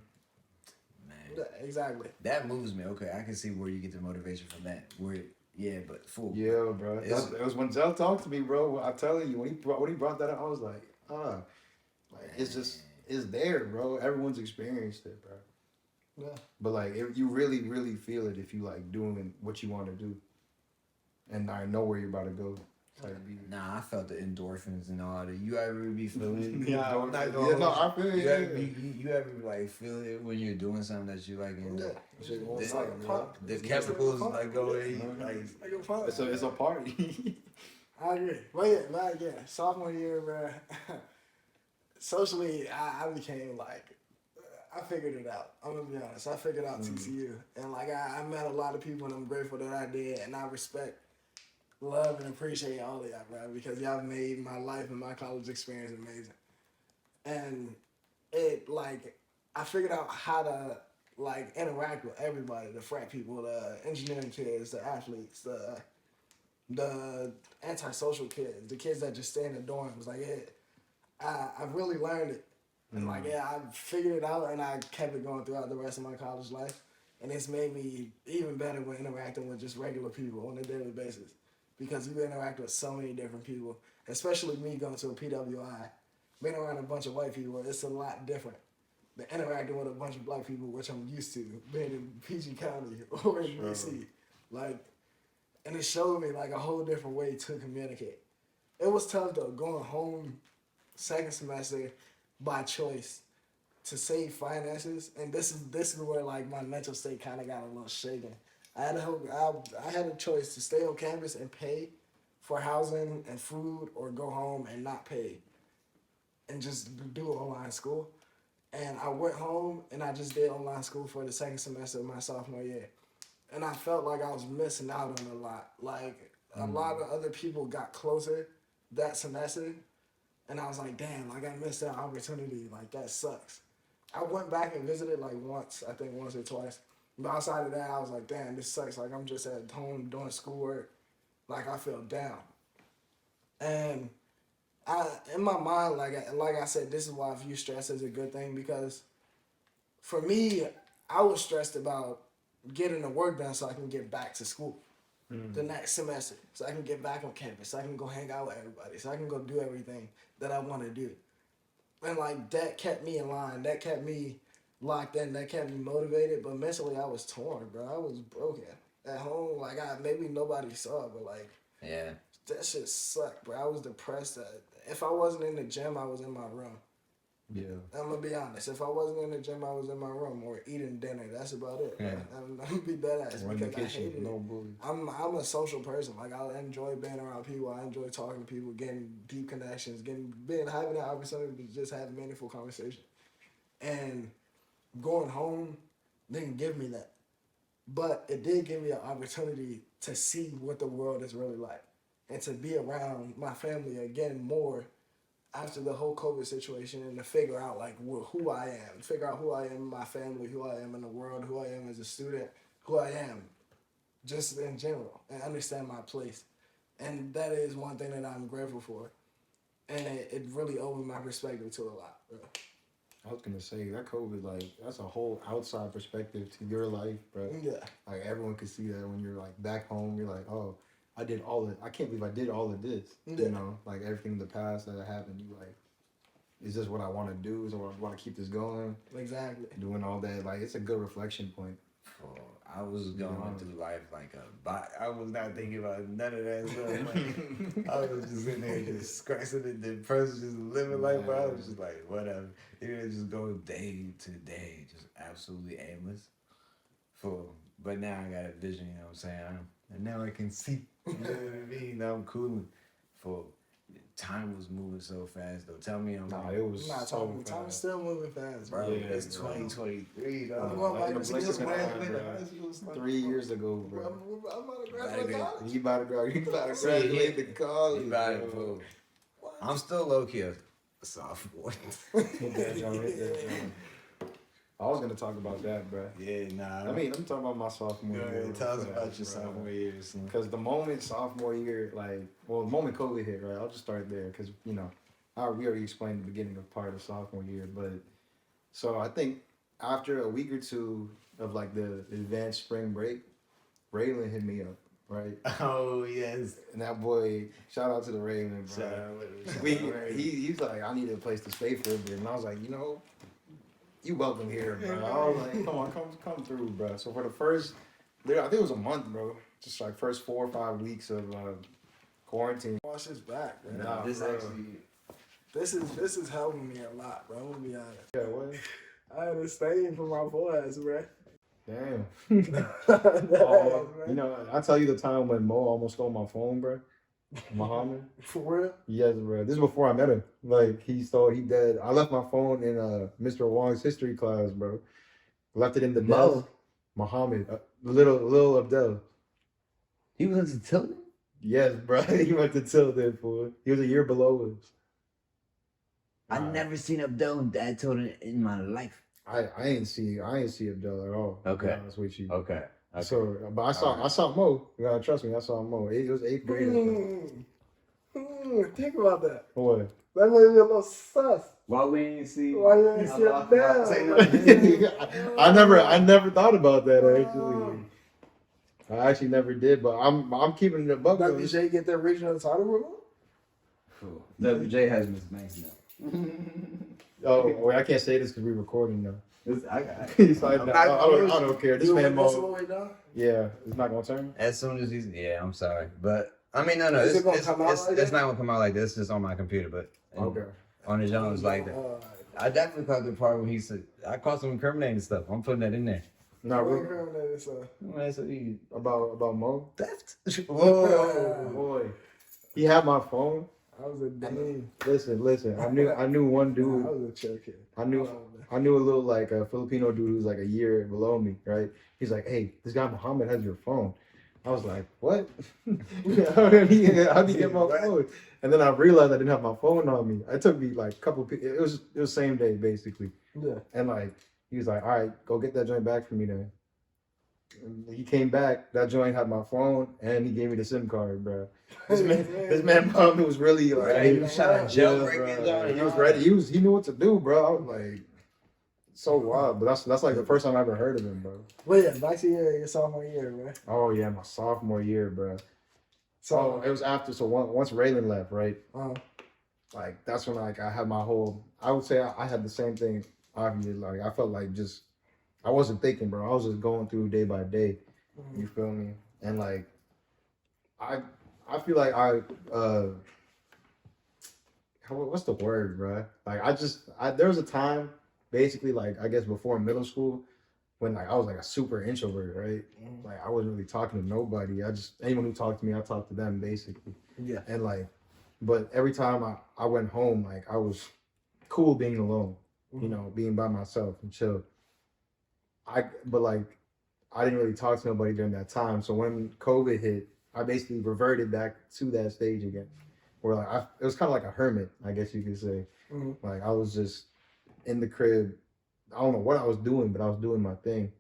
Yeah, exactly. That moves me. Okay, I can see where you get the motivation from that. But full. Yeah, bro. It was when Zell talked to me, bro. I'm telling you, when he brought that up, I was like, like it's there, bro. Everyone's experienced it, bro. Yeah. But like, if you really, really feel it, if you like doing what you want to do, and I know where you're about to go. Nah, I felt the endorphins and all that. You ever be feeling it? Yeah, I'm not gonna yeah, no, I feel you. it. You ever like feel it when you're doing something that you like? And the chemicals like go in. Like It's a party. I agree. But yeah, sophomore year, bro. Socially, I became like, I figured it out. I'm gonna be honest. I figured out TCU, and like I met a lot of people, and I'm grateful that I did, and I respect, love, and appreciate all of y'all, bro, because y'all made my life and my college experience amazing. And it like I figured out how to like interact with everybody, the frat people, the engineering kids, the athletes, the antisocial kids, the kids that just stay in the dorms. Like I really learned it. And like, I figured it out and I kept it going throughout the rest of my college life. And it's made me even better when interacting with just regular people on a daily basis. Because you interact with so many different people, especially me going to a PWI, being around a bunch of white people, it's a lot different than interacting with a bunch of black people, which I'm used to, being in PG County or in DC. Like, and it showed me like a whole different way to communicate. It was tough though, going home second semester by choice to save finances, and this is where like my mental state kind of got a little shaken. I had a choice to stay on campus and pay for housing and food, or go home and not pay, and just do online school. And I went home and I just did online school for the second semester of my sophomore year, and I felt like I was missing out on a lot. Like a lot of other people got closer that semester. And I was like, damn, like I missed that opportunity. Like that sucks. I went back and visited like once or twice. But outside of that, I was like, damn, this sucks. Like I'm just at home doing schoolwork. Like I feel down. And in my mind, like I said, this is why I view stress as a good thing, because for me, I was stressed about getting the work done so I can get back to school the next semester, so I can get back on campus, so I can go hang out with everybody, so I can go do everything that I want to do. And like that kept me in line, that kept me locked in, that kept me motivated, but mentally I was torn, bro. I was broken at home. Like maybe nobody saw it, but like that shit sucked, bro. I was depressed. If I wasn't in the gym, I was in my room. Yeah. I'm gonna be honest. If I wasn't in the gym, I was in my room or eating dinner. That's about it. Yeah. I'm gonna be dead ass Or in the because I kitchen, hated no it. bully. I'm a social person. Like I enjoy being around people. I enjoy talking to people, getting deep connections, having that opportunity to just have meaningful conversation. And going home didn't give me that, but it did give me an opportunity to see what the world is really like, and to be around my family again more after the whole COVID situation, and to figure out like who I am, figure out who I am in my family, who I am in the world, who I am as a student, who I am just in general, and understand my place. And that is one thing that I'm grateful for. And it really opened my perspective to a lot. Bro. I was gonna say that COVID, like, that's a whole outside perspective to your life, bro. Yeah. Like everyone can see that when you're like back home. You're like, oh, I can't believe I did all of this. Yeah. You know, like everything in the past that happened. You like, is this what I want to do? Is it what I want to keep this going? Exactly. Doing all that, like, it's a good reflection point. I was going through life like a bot. I was not thinking about none of that stuff. Like, I was just in there just scratching it, depressed, just living life. But I was just like, whatever. You know, just go day to day, just absolutely aimless. But now I got a vision, you know what I'm saying? And now I can see, you know what I mean? Now I'm cooling. Time was moving so fast, though. Tell me I'm Nah, it was so Time is fast. still moving fast, bro. bro. Yeah, It's bro. 2023, I'm dog. going Like, back in to the blink of school. an eye, 3 years ago, bro. I'm about to graduate college. You about to graduate See, to college. You about it, bro. fool. I'm still low key a sophomore. Hit that joint, hit that joint. I was gonna talk about that, bro. Yeah, nah. Let me talk about my sophomore Go year. ahead, tell us real about fast, your bro. sophomore year, son. Because the moment sophomore year, like, well, the moment COVID hit, right? I'll just start there because, you know, we already explained the beginning of part of sophomore year. But so I think after a week or two of like the advanced spring break, Raylan hit me up, right? Oh, yes. And that boy, shout out to the Raylan, bro. Shout out. He's like, I need a place to stay for a bit. And I was like, you know, you welcome here, bro. I was like, come through, bro. So for the first, I think it was a month, bro. Just like first 4 or 5 weeks of quarantine. Watch this back, bro. Nah, This bro. actually. This is helping me a lot, bro. I'm gonna be honest. Yeah, what? I had to stay for my boys, bro. Damn. Oh, You know, I tell you the time when Mo almost stole my phone, bro. Muhammad. For real? Yes, bro. This is before I met him. Like, he dead. I left my phone in Mr. Wong's history class, bro. Left it in the Mo? desk. Muhammad, little Abdel. He was into Tilden? Yes, bro. He went to Tilden, fool. He was a year below us. I never seen Abdel and Dad Tilden in my life. I ain't see Abdel at all. Okay. To be honest with you. Okay. So, but I saw Mo. You gotta trust me. I saw Mo. It was 8th grade. Think about that. What? That made me a little sus. Why we ain't see? Why you ain't see Abdel? I never thought about that actually. I actually never did, but I'm keeping it above. WJ get their regional title removed? WJ has Miss Banks now. Oh, wait, I can't say this because we're recording now. I got He's like, no, I don't care. This You man, want this Mo, way down? yeah, it's not gonna turn. As soon as he's, yeah, I'm sorry, but I mean, no, Is it gonna it's come out like it's that? not gonna come out like this. It's just on my computer, but Okay. on his own, it's like that. I definitely caught the part when he said, I caught some incriminating stuff. I'm putting that in there. No, What we incriminating stuff? Well, so he about Mo. theft. Oh boy, he had my phone. I was a dean. Listen. I knew one I dude. was a chill kid. I knew a little like a Filipino dude who was like a year below me, right? He's like, hey, this guy Muhammad has your phone. I was like, what? How did he get my phone? And then I realized I didn't have my phone on me. It took me like a couple. It was same day basically. Yeah. And like he was like, all right, go get that joint back for me then. And he came back. That joint had my phone, and he gave me the SIM card, bro. This man Muhammad was really like, Right, he was trying to jailbreak bro. it down. He was ready. He knew what to do, bro. I was like, so wild. But that's like the first time I ever heard of him, bro. Well, yeah, back to your sophomore year, bro. Oh yeah, my sophomore year, bro. So, it was after. So once Raylan left, right? uh, Like that's when like I had my whole. I would say I had the same thing. Obviously, like I felt like just I wasn't thinking, bro. I was just going through day by day. You feel me? And like I feel like what's the word, bro? Like there was a time, basically, like I guess before middle school, when like I was like a super introvert, right? Like I wasn't really talking to nobody. Anyone who talked to me, I talked to them basically. Yeah. And like, but every time I went home, like I was cool being alone, you know, being by myself and chill. But like I didn't really talk to nobody during that time. So when COVID hit, I basically reverted back to that stage again, where like it was kind of like a hermit, I guess you could say. Like I was just in the crib. I don't know what I was doing, but I was doing my thing.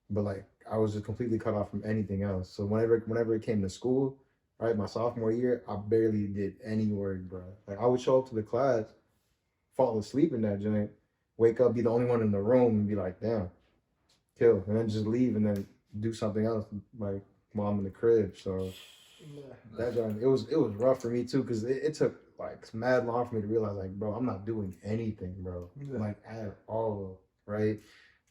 But like I was just completely cut off from anything else. So whenever it came to school, right, my sophomore year, I barely did any work, bro. Like I would show up to the class, fall asleep in that joint, wake up, be the only one in the room, and be like, damn, kill, and then just leave and then do something else like while I'm in the crib. So that joint, it was rough for me too, because it took like mad long for me to realize like, bro, I'm not doing anything, bro, like at all, right?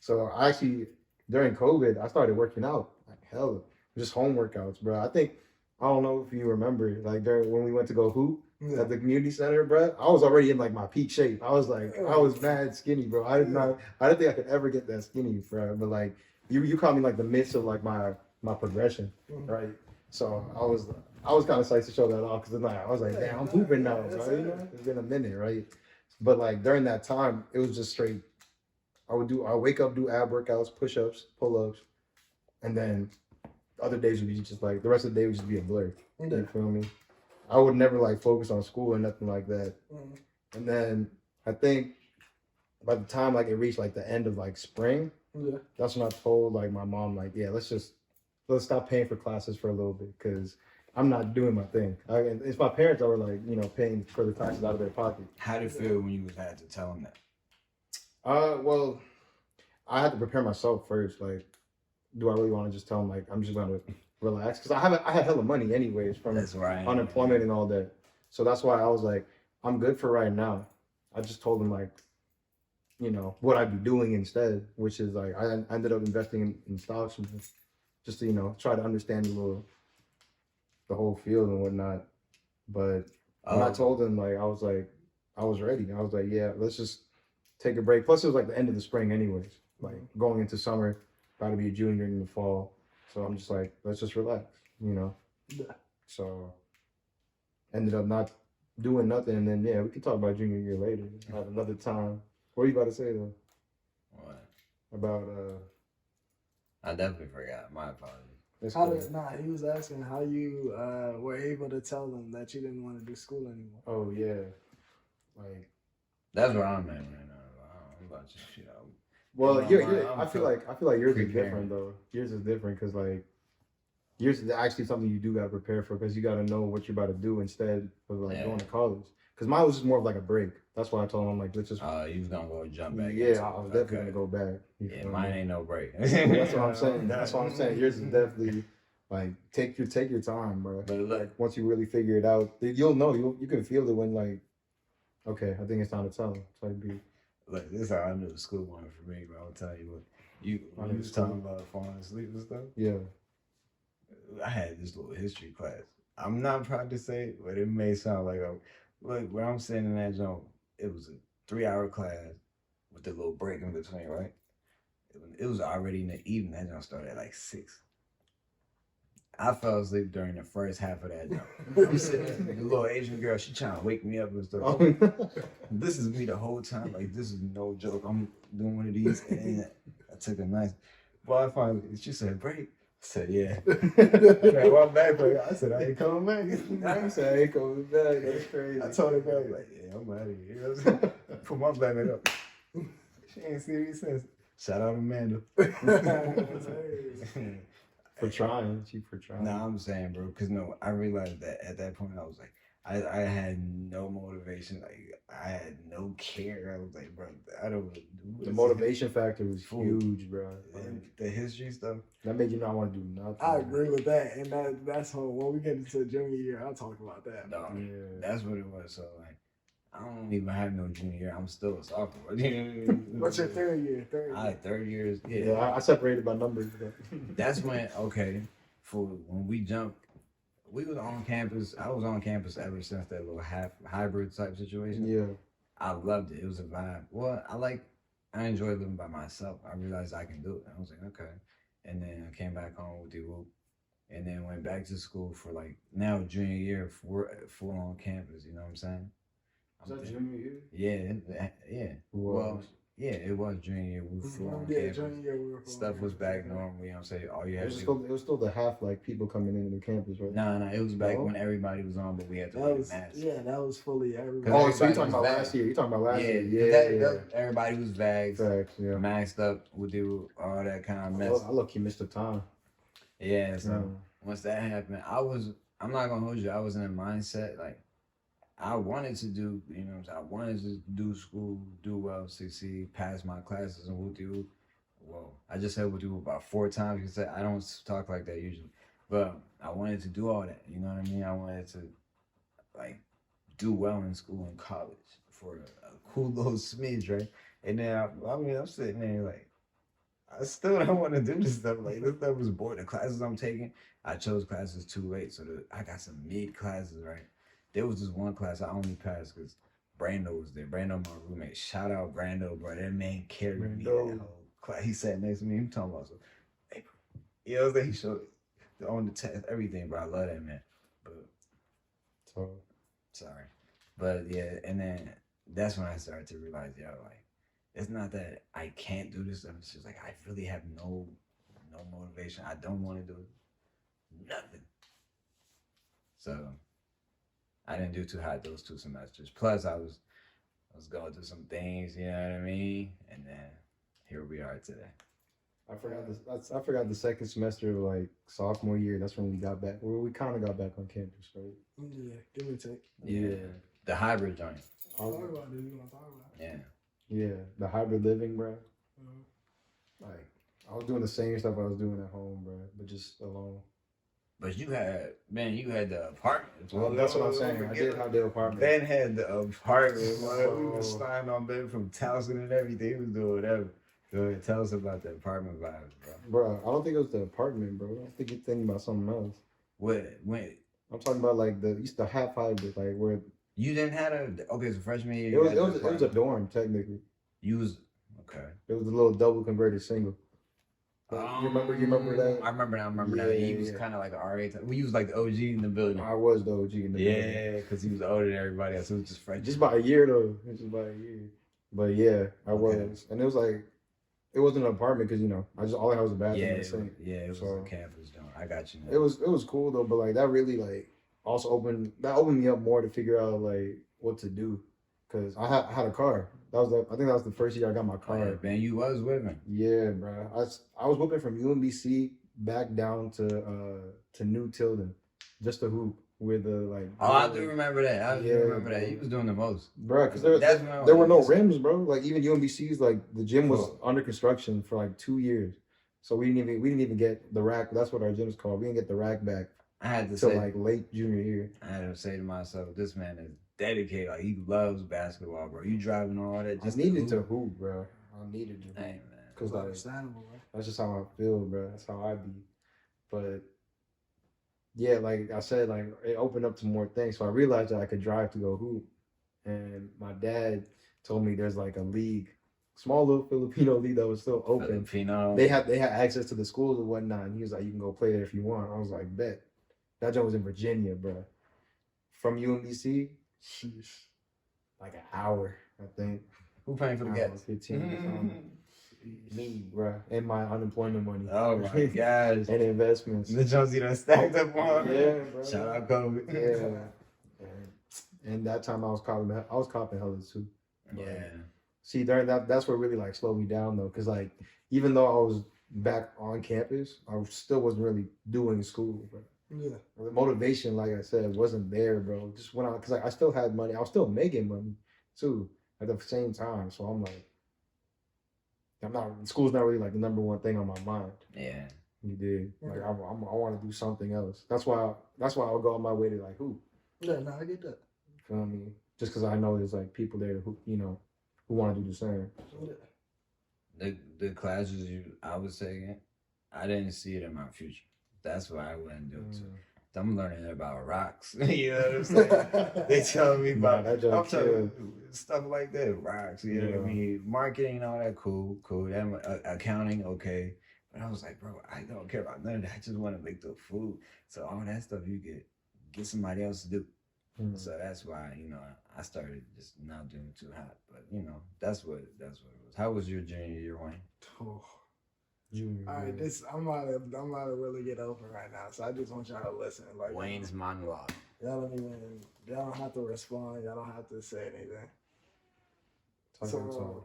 So I actually during COVID I started working out like hell, just home workouts, bro. I don't know if you remember, like during when we went to go hoop at the community center, bro. I was already in like my peak shape. I was mad skinny, bro. I didn't think I could ever get that skinny, bro. But like you caught me like the midst of like my progression, right? So I was kind of psyched to show that off because like I was like, damn, I'm hooping now, right? It's been a minute, right? But like during that time, it was just straight. I wake up, do ab workouts, push-ups, pull-ups, and then other days would be just like the rest of the day would just be a blur. You feel me? I would never like focus on school or nothing like that. And then I think by the time like it reached like the end of like spring, that's when I told like my mom like, yeah, let's stop paying for classes for a little bit because I'm not doing my thing. And it's my parents that were like, you know, paying for the classes out of their pocket. How did it feel when you had to tell them that? Well, I had to prepare myself first. Like, do I really want to just tell them like I'm just gonna relax? Because I had hella money anyways from unemployment and all that. So that's why I was like, I'm good for right now. I just told them like, you know, what I'd be doing instead, which is like I ended up investing in stocks just to, you know, try to understand the whole field and whatnot. But when I told them like I was ready. I was like, yeah, let's just take a break. Plus it was like the end of the spring anyways. Like going into summer, about to be a junior in the fall. So I'm just like, let's just relax, you know? So ended up not doing nothing. And then, yeah, we can talk about junior year later at another time. What are you about to say, though? What? About, I definitely forgot. My apologies. He was asking how you were able to tell them that you didn't want to do school anymore. Oh, yeah. Like. That's where I'm at right now. I'm about to shit out. Well, I feel like yours is different though. Yours is different because like yours is actually something you do gotta prepare for because you gotta know what you're about to do instead of like going to college. Because mine was just more of like a break. That's why I told him like let's just. You was gonna go jump back. Yeah, I was definitely gonna go back. Yeah, mine ain't no break. That's what I'm saying. That's what I'm saying. Yours is definitely like take your time, bro. But look, like once you really figure it out, you'll know. You can feel it when like, okay, I think it's time to tell him. So it'd be. Look, this is how I knew the school wasn't for me, but I'll tell you what. You was talking about falling asleep and stuff? Yeah. I had this little history class. I'm not proud to say it, but it may sound like look, where I'm sitting in that zone, it was a 3-hour class with a little break in between, right? It was already in the evening. That jump started at like 6. I fell asleep during the first half of that jump. I'm sitting there, the little Asian girl, she trying to wake me up and stuff. This is me the whole time. Like, this is no joke. I'm doing one of these, and I took a nice. Well, I finally, she said, break. I said, yeah. I walked back, but I said, I ain't coming back. I said, I ain't coming back. That's crazy. I told her, girl, like, yeah, I'm out of here. You know what I'm saying? Put my back up. She ain't seen me since. Shout out Amanda. For trying. Nah, I'm saying, bro, because no, I realized that at that point I was like, I had no motivation. Like, I had no care. I was like, bro, I don't do this. The motivation factor was huge, bro. And the history stuff. That made you not want to do nothing. I agree with that. And that's when we get into junior year, I'll talk about that. No, that's what it was. So, like, I don't even have no junior year. I'm still a sophomore. What's your third year? Third year. Yeah, I separated by numbers. That's when, okay, for when we jumped, we was on campus. I was on campus ever since that little half hybrid type situation. Yeah. I loved it. It was a vibe. Well, I enjoy living by myself. I realized I can do it. I was like, okay. And then I came back home with the whoop. And then went back to school for like now junior year, full on campus. You know what I'm saying? Was that junior year? Yeah. Well, yeah, it was junior year. We were full on campus. Junior year we were Stuff was back normal. You know what I'm saying? All you had to It was still the half like people coming into the campus, right? No, it was back when everybody was on, but we had to wear masks. Yeah, that was fully everybody. Oh, so you're talking about last year? You're talking about last year? Yeah. Everybody was vaxxed, yeah. maxed up, would do all that kind of mess. I look, you missed the time. Yeah, so once that happened, I'm not gonna hold you. I was in a mindset like I wanted to do, you know, I wanted to do school, do well, succeed, pass my classes, and whoop-de-whoop. Well, I just said whoop-de-whoop about 4 times because I don't talk like that usually. But I wanted to do all that, you know what I mean? I wanted to, like, do well in school and college for a cool little smidge, right? And then, I'm sitting there like, I still don't want to do this stuff. Like, this stuff was boring. The classes I'm taking, I chose classes too late. So I got some mid classes, right? There was this one class I only passed because Brando was there. Brando, my roommate. Shout out Brando, bro. That man carried me that whole class. He sat next to me. He talking about, hey, you know what I'm saying? He showed it on the test, everything, bro. I love that man. But, sorry. But, yeah, and then that's when I started to realize, yo, like, it's not that I can't do this stuff. It's just like I really have no motivation. I don't want to do nothing. So I didn't do too hot those 2 semesters. Plus I was going through some things, you know what I mean? And then here we are today. I forgot the second semester of like sophomore year. That's when we got back. Well, we kind of got back on campus, right? Yeah, give me a take. Yeah. The hybrid joint. Talk about it. You want to talk about it? Yeah. Yeah, the hybrid living, bro. Like, I was doing the same stuff I was doing at home, bro, but just alone. But you had the apartment. Well, that's what I'm saying. I did have the apartment. Ben had the apartment. We was flying on Ben from Towson and everything. He was doing whatever. Go ahead, tell us about the apartment vibes, bro. Bro, I don't think it was the apartment, bro. I think you're thinking about something else. What? I'm talking about like the half hybrid, like where. You didn't have so freshman year. It was a dorm technically. You was okay. It was a little double converted single. You remember that? I remember that. He was kind of like an RA type. We was like the OG in the building. I was the OG in the building. Yeah, because he was older than everybody else. It was just fresh. Just by a year though. Just by a year. But yeah, I was, and it was like, it wasn't an apartment because all I had was a bathroom. It was a campus joint. I got you. It was cool though, but like that really like also opened me up more to figure out like what to do, because I had a car. I think that was the first year I got my car. Yeah, man, you was whipping. Yeah, bro. I was whipping from UMBC back down to New Tilden, just to hoop with the like. Oh, I do remember that. I do remember that. He was doing the most, bro. Because there were no rims, bro. Like even UMBC's like the gym was under construction for like 2 years, so we didn't even get the rack. That's what our gym's called. We didn't get the rack back. I had to say like late junior year. I had to say to myself, this man is dedicated. Like he loves basketball, bro. You driving all that? Just needed to hoop, bro. I needed to. Hey, man. Cause like that's just how I feel, bro. That's how I be. But yeah, like I said, like it opened up to more things. So I realized that I could drive to go hoop. And my dad told me there's like a league, small little Filipino league that was still open. Filipino. They had access to the schools and whatnot. And he was like, you can go play there if you want. I was like, bet. That joint was in Virginia, bro. From UMBC, like an hour, I think. Who paying for the gas? 15. Me, bro, and my unemployment money. Oh my gosh. And investments. The Jonesy done stacked up on. Yeah, bro. Shout out COVID. Yeah. And that time I was copping hella too. Yeah. See, that's what really like slowed me down though, because like even though I was back on campus, I still wasn't really doing school, bro. Yeah. The motivation, like I said, wasn't there, bro. Just went on because like, I still had money. I was still making money too at the same time. So I'm like, school's not really like the number one thing on my mind. Yeah. You did. Like I want to do something else. That's why I'll go on my way to like hoop. Yeah, no, I get that. You feel me? Just because I know there's like people there who who want to do the same. Yeah. The classes I was taking, I didn't see it in my future. That's why I wouldn't do it too. I'm learning about rocks. You know what I'm saying? They tell me about I'm talking stuff like that, rocks. You know what I mean? Marketing and all that, cool. That, accounting, okay. But I was like, bro, I don't care about none of that. I just want to make the food. So all that stuff you get somebody else to do. So that's why, you know, I started just not doing too hot. But you know, that's what it was. How was your junior year, Wayne? Junior. All right, I'm about to really get over right now, so I just want y'all to listen. Like Wayne's monologue. Y'all don't have to respond. Y'all don't have to say anything. So,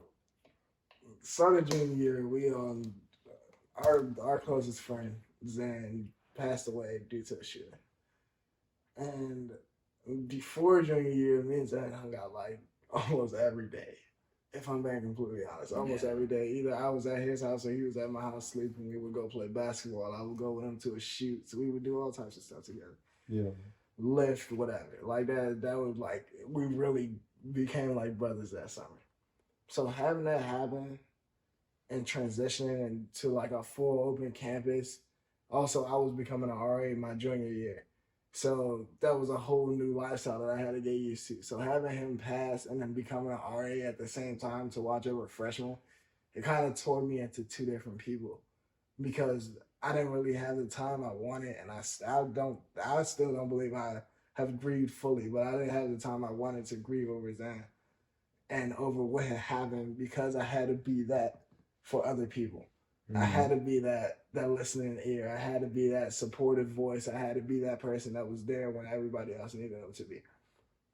started junior year, we our closest friend Zan passed away due to a shooting, and before junior year, me and Zan hung out like almost every day. If I'm being completely honest, almost every day. Either I was at his house or he was at my house sleeping. We would go play basketball. I would go with him to a shoot. So we would do all types of stuff together. Yeah. Lift, whatever. Like that was like, we really became like brothers that summer. So having that happen and transitioning into like a full open campus. Also, I was becoming an RA my junior year. So that was a whole new lifestyle that I had to get used to. So having him pass and then becoming an RA at the same time to watch over freshmen, it kind of tore me into two different people because I didn't really have the time I wanted, and I still don't believe I have grieved fully, but I didn't have the time I wanted to grieve over Zan and over what had happened because I had to be that for other people. I had to be that listening ear. I had to be that supportive voice. I had to be that person that was there when everybody else needed them to be.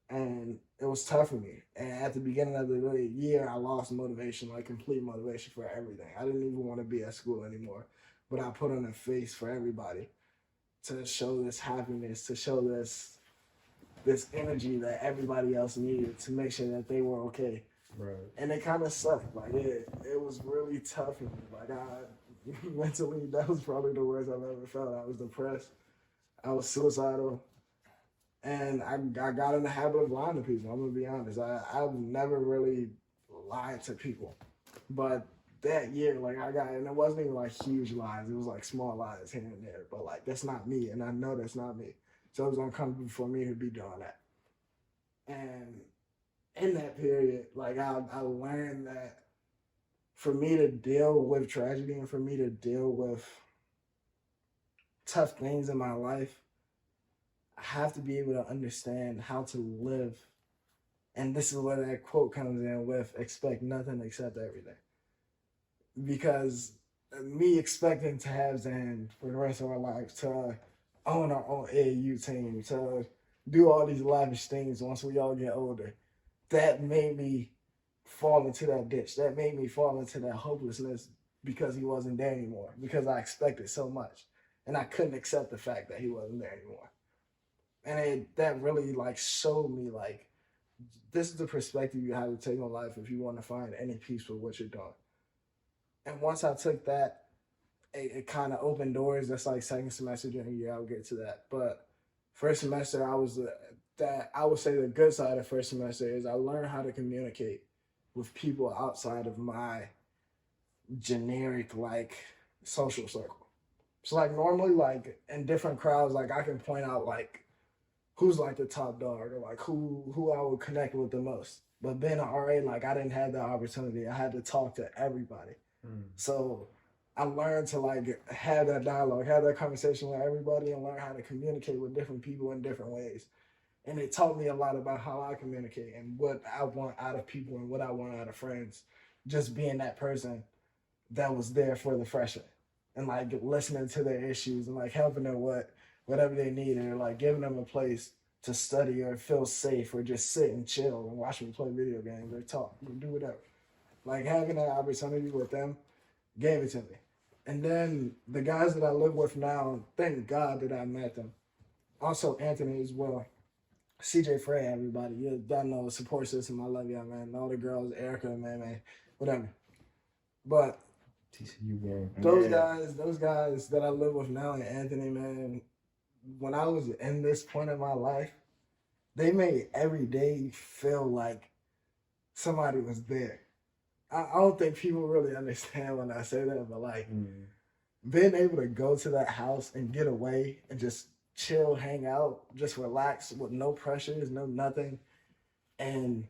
And it was tough for me. And at the beginning of the year, I lost motivation, like complete motivation for everything. I didn't even want to be at school anymore. But I put on a face for everybody to show this happiness, to show this energy that everybody else needed to make sure that they were okay. Right. And it kind of sucked. Like it was really tough for me. Like mentally, that was probably the worst I've ever felt. I was depressed. I was suicidal. And I got in the habit of lying to people. I'm gonna be honest. I've never really lied to people. But that year, like and it wasn't even like huge lies. It was like small lies here and there. But like that's not me, and I know that's not me. So it was uncomfortable for me to be doing that. And in that period, like I learned that for me to deal with tragedy and for me to deal with tough things in my life, I have to be able to understand how to live. And this is where that quote comes in with, expect nothing except everything. Because me expecting to have Zan for the rest of our lives, to own our own AAU team, to do all these lavish things once we all get older, that made me fall into that ditch. That made me fall into that hopelessness because he wasn't there anymore, because I expected so much. And I couldn't accept the fact that he wasn't there anymore. And that really like showed me like, this is the perspective you have to take on life if you want to find any peace with what you're doing. And once I took that, it kind of opened doors. That's like second semester, junior year, I'll get to that. But first semester, I would say the good side of first semester is I learned how to communicate with people outside of my generic like social circle. So like normally like in different crowds, like I can point out like who's like the top dog or like who I would connect with the most. But being an RA, like I didn't have that opportunity. I had to talk to everybody. So I learned to like have that dialogue, have that conversation with everybody and learn how to communicate with different people in different ways. And it taught me a lot about how I communicate and what I want out of people and what I want out of friends. Just being that person that was there for the freshmen and like listening to their issues and like helping them whatever they needed, or like giving them a place to study or feel safe or just sit and chill and watch me play video games or talk or do whatever. Like having that opportunity with them gave it to me. And then the guys that I live with now, thank God that I met them. Also Anthony as well. CJ Frey, everybody. You don't know the support system. I love y'all, man. All the girls, Erica, man, whatever. But those guys that I live with now, and Anthony, man, when I was in this point in my life, they made every day feel like somebody was there. I don't think people really understand when I say that, but like being able to go to that house and get away and just chill, hang out, just relax with no pressures, no nothing. And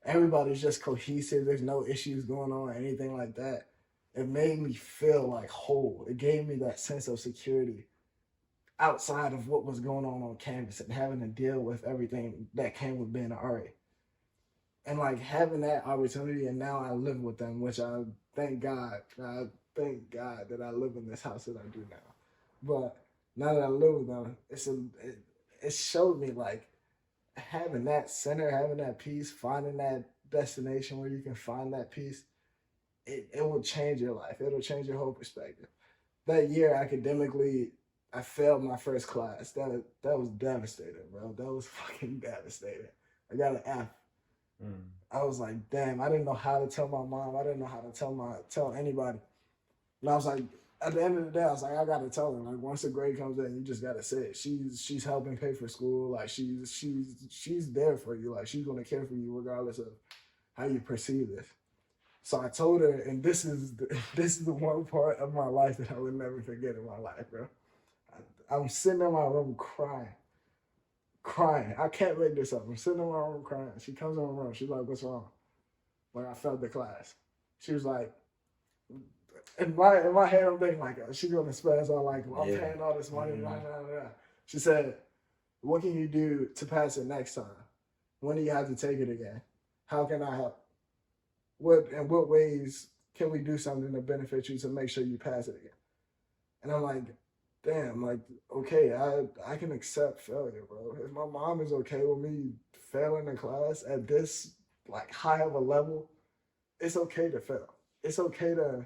everybody's just cohesive. There's no issues going on, anything like that. It made me feel like whole. It gave me that sense of security outside of what was going on campus and having to deal with everything that came with being an RA. And like having that opportunity, and now I live with them, which I thank God. I thank God that I live in this house that I do now. But now that I live with them, it showed me like having that center, having that peace, finding that destination where you can find that peace. It will change your life. It'll change your whole perspective. That year academically, I failed my first class. That was devastating, bro. That was fucking devastating. I got an F. I was like, damn, I didn't know how to tell my mom. I didn't know how to tell anybody. And I was like, at the end of the day, I was like, I gotta tell her. Like, once the grade comes in, you just gotta say it. She's helping pay for school. Like, she's there for you. Like, she's gonna care for you regardless of how you perceive this. So I told her, and this is the one part of my life that I would never forget in my life, bro. I'm sitting in my room crying. I can't make this up. I'm sitting in my room crying. She comes in my room. She's like, what's wrong? Like, I failed the class. She was like, in my head, I'm thinking like, she's going to spaz on like, well, I'm paying all this money. Blah, blah, blah. She said, what can you do to pass it next time? When do you have to take it again? How can I help? In what ways can we do something to benefit you to make sure you pass it again? And I'm like, damn, like, okay, I can accept failure, bro. If my mom is okay with me failing in class at this, like, high of a level, it's okay to fail. It's okay to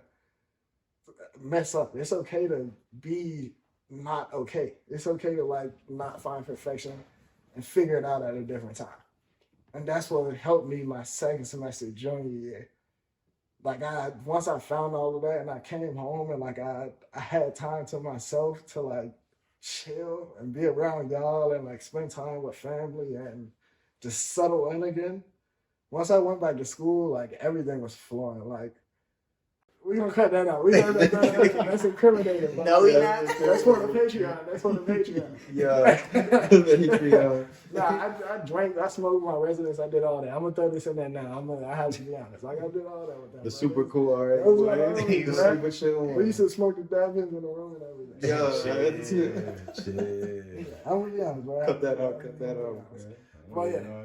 mess up. It's okay to be not okay. It's okay to, like, not find perfection and figure it out at a different time. And that's what helped me my second semester junior year. Like, once I found all of that and I came home and like I had time to myself to like chill and be around y'all and like spend time with family and just settle in again. Once I went back to school, like everything was flowing. Like, we gonna cut that out. That's incriminating. No, we not. That's for the Patreon. Yeah. Patreon. Nah, I drank, I smoked my residence, I did all that. I'm gonna throw this in there now. I have to be honest. Like, I did all that with them. The super cool RA. The super chill one. We used to smoke the Davids in the room and everything. Chill. I'm gonna be honest, bro. Cut that out, man. Well, yeah.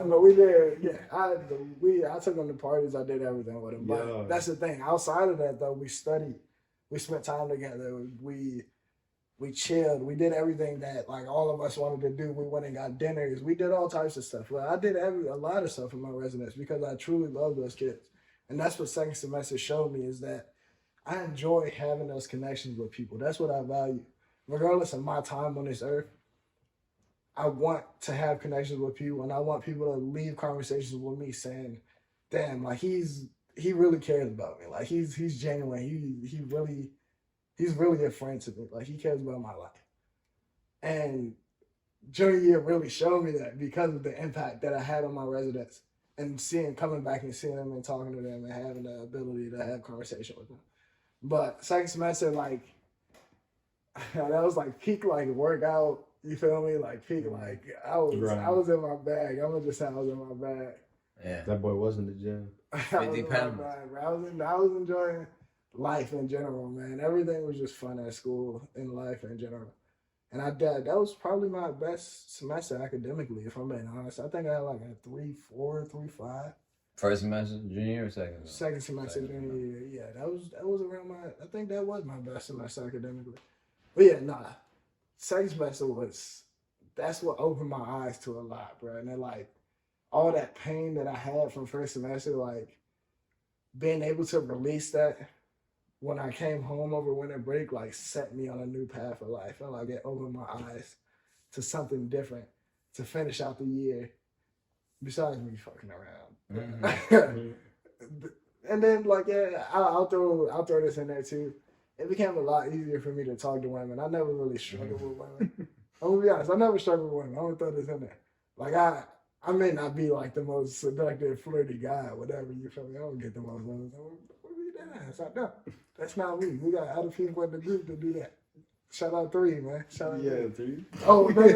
But we did, yeah. I took them to parties, I did everything with them. But that's the thing. Outside of that, though, we studied. We spent time together. We chilled. We did everything that, like, all of us wanted to do. We went and got dinners. We did all types of stuff. Well, I did a lot of stuff in my residence because I truly love those kids. And that's what second semester showed me, is that I enjoy having those connections with people. That's what I value. Regardless of my time on this earth, I want to have connections with people, and I want people to leave conversations with me saying, damn, like, he really cares about me. Like, he's genuine. He's really a friend to me. Like, he cares about my life. And junior year really showed me that because of the impact that I had on my residents and coming back and seeing them and talking to them and having the ability to have conversation with them. But second semester, like, that was like peak, like, workout. You feel me? Like, peak, like, I was in my bag. I'm gonna just say I was in my bag. Yeah. That boy was in the gym. 50 pounds. I was enjoying life in general, man. Everything was just fun at school and life in general. And that was probably my best semester academically, if I'm being honest. I think I had like a 3.4, 3.5. First semester, junior or second? Second semester, junior year. Yeah, that was around I think that was my best semester academically. But yeah, second semester that's what opened my eyes to a lot, bro. And then, like, all that pain that I had from first semester, like, being able to release that when I came home over winter break, like, set me on a new path of life. And, like, it opened my eyes to something different to finish out the year, besides me fucking around. Mm-hmm. And then, like, yeah, I'll throw this in there too. It became a lot easier for me to talk to women. I never really struggled with women. I'm gonna be honest, I never struggled with women. I'm gonna throw this in there. Like, I may not be like the most seductive, flirty guy, whatever, you feel me? I don't get the most women. What are you doing? I don't. That's not me. We got other people in the group to do that. Shout out 3, man. Shout out 3. 3. Oh, no.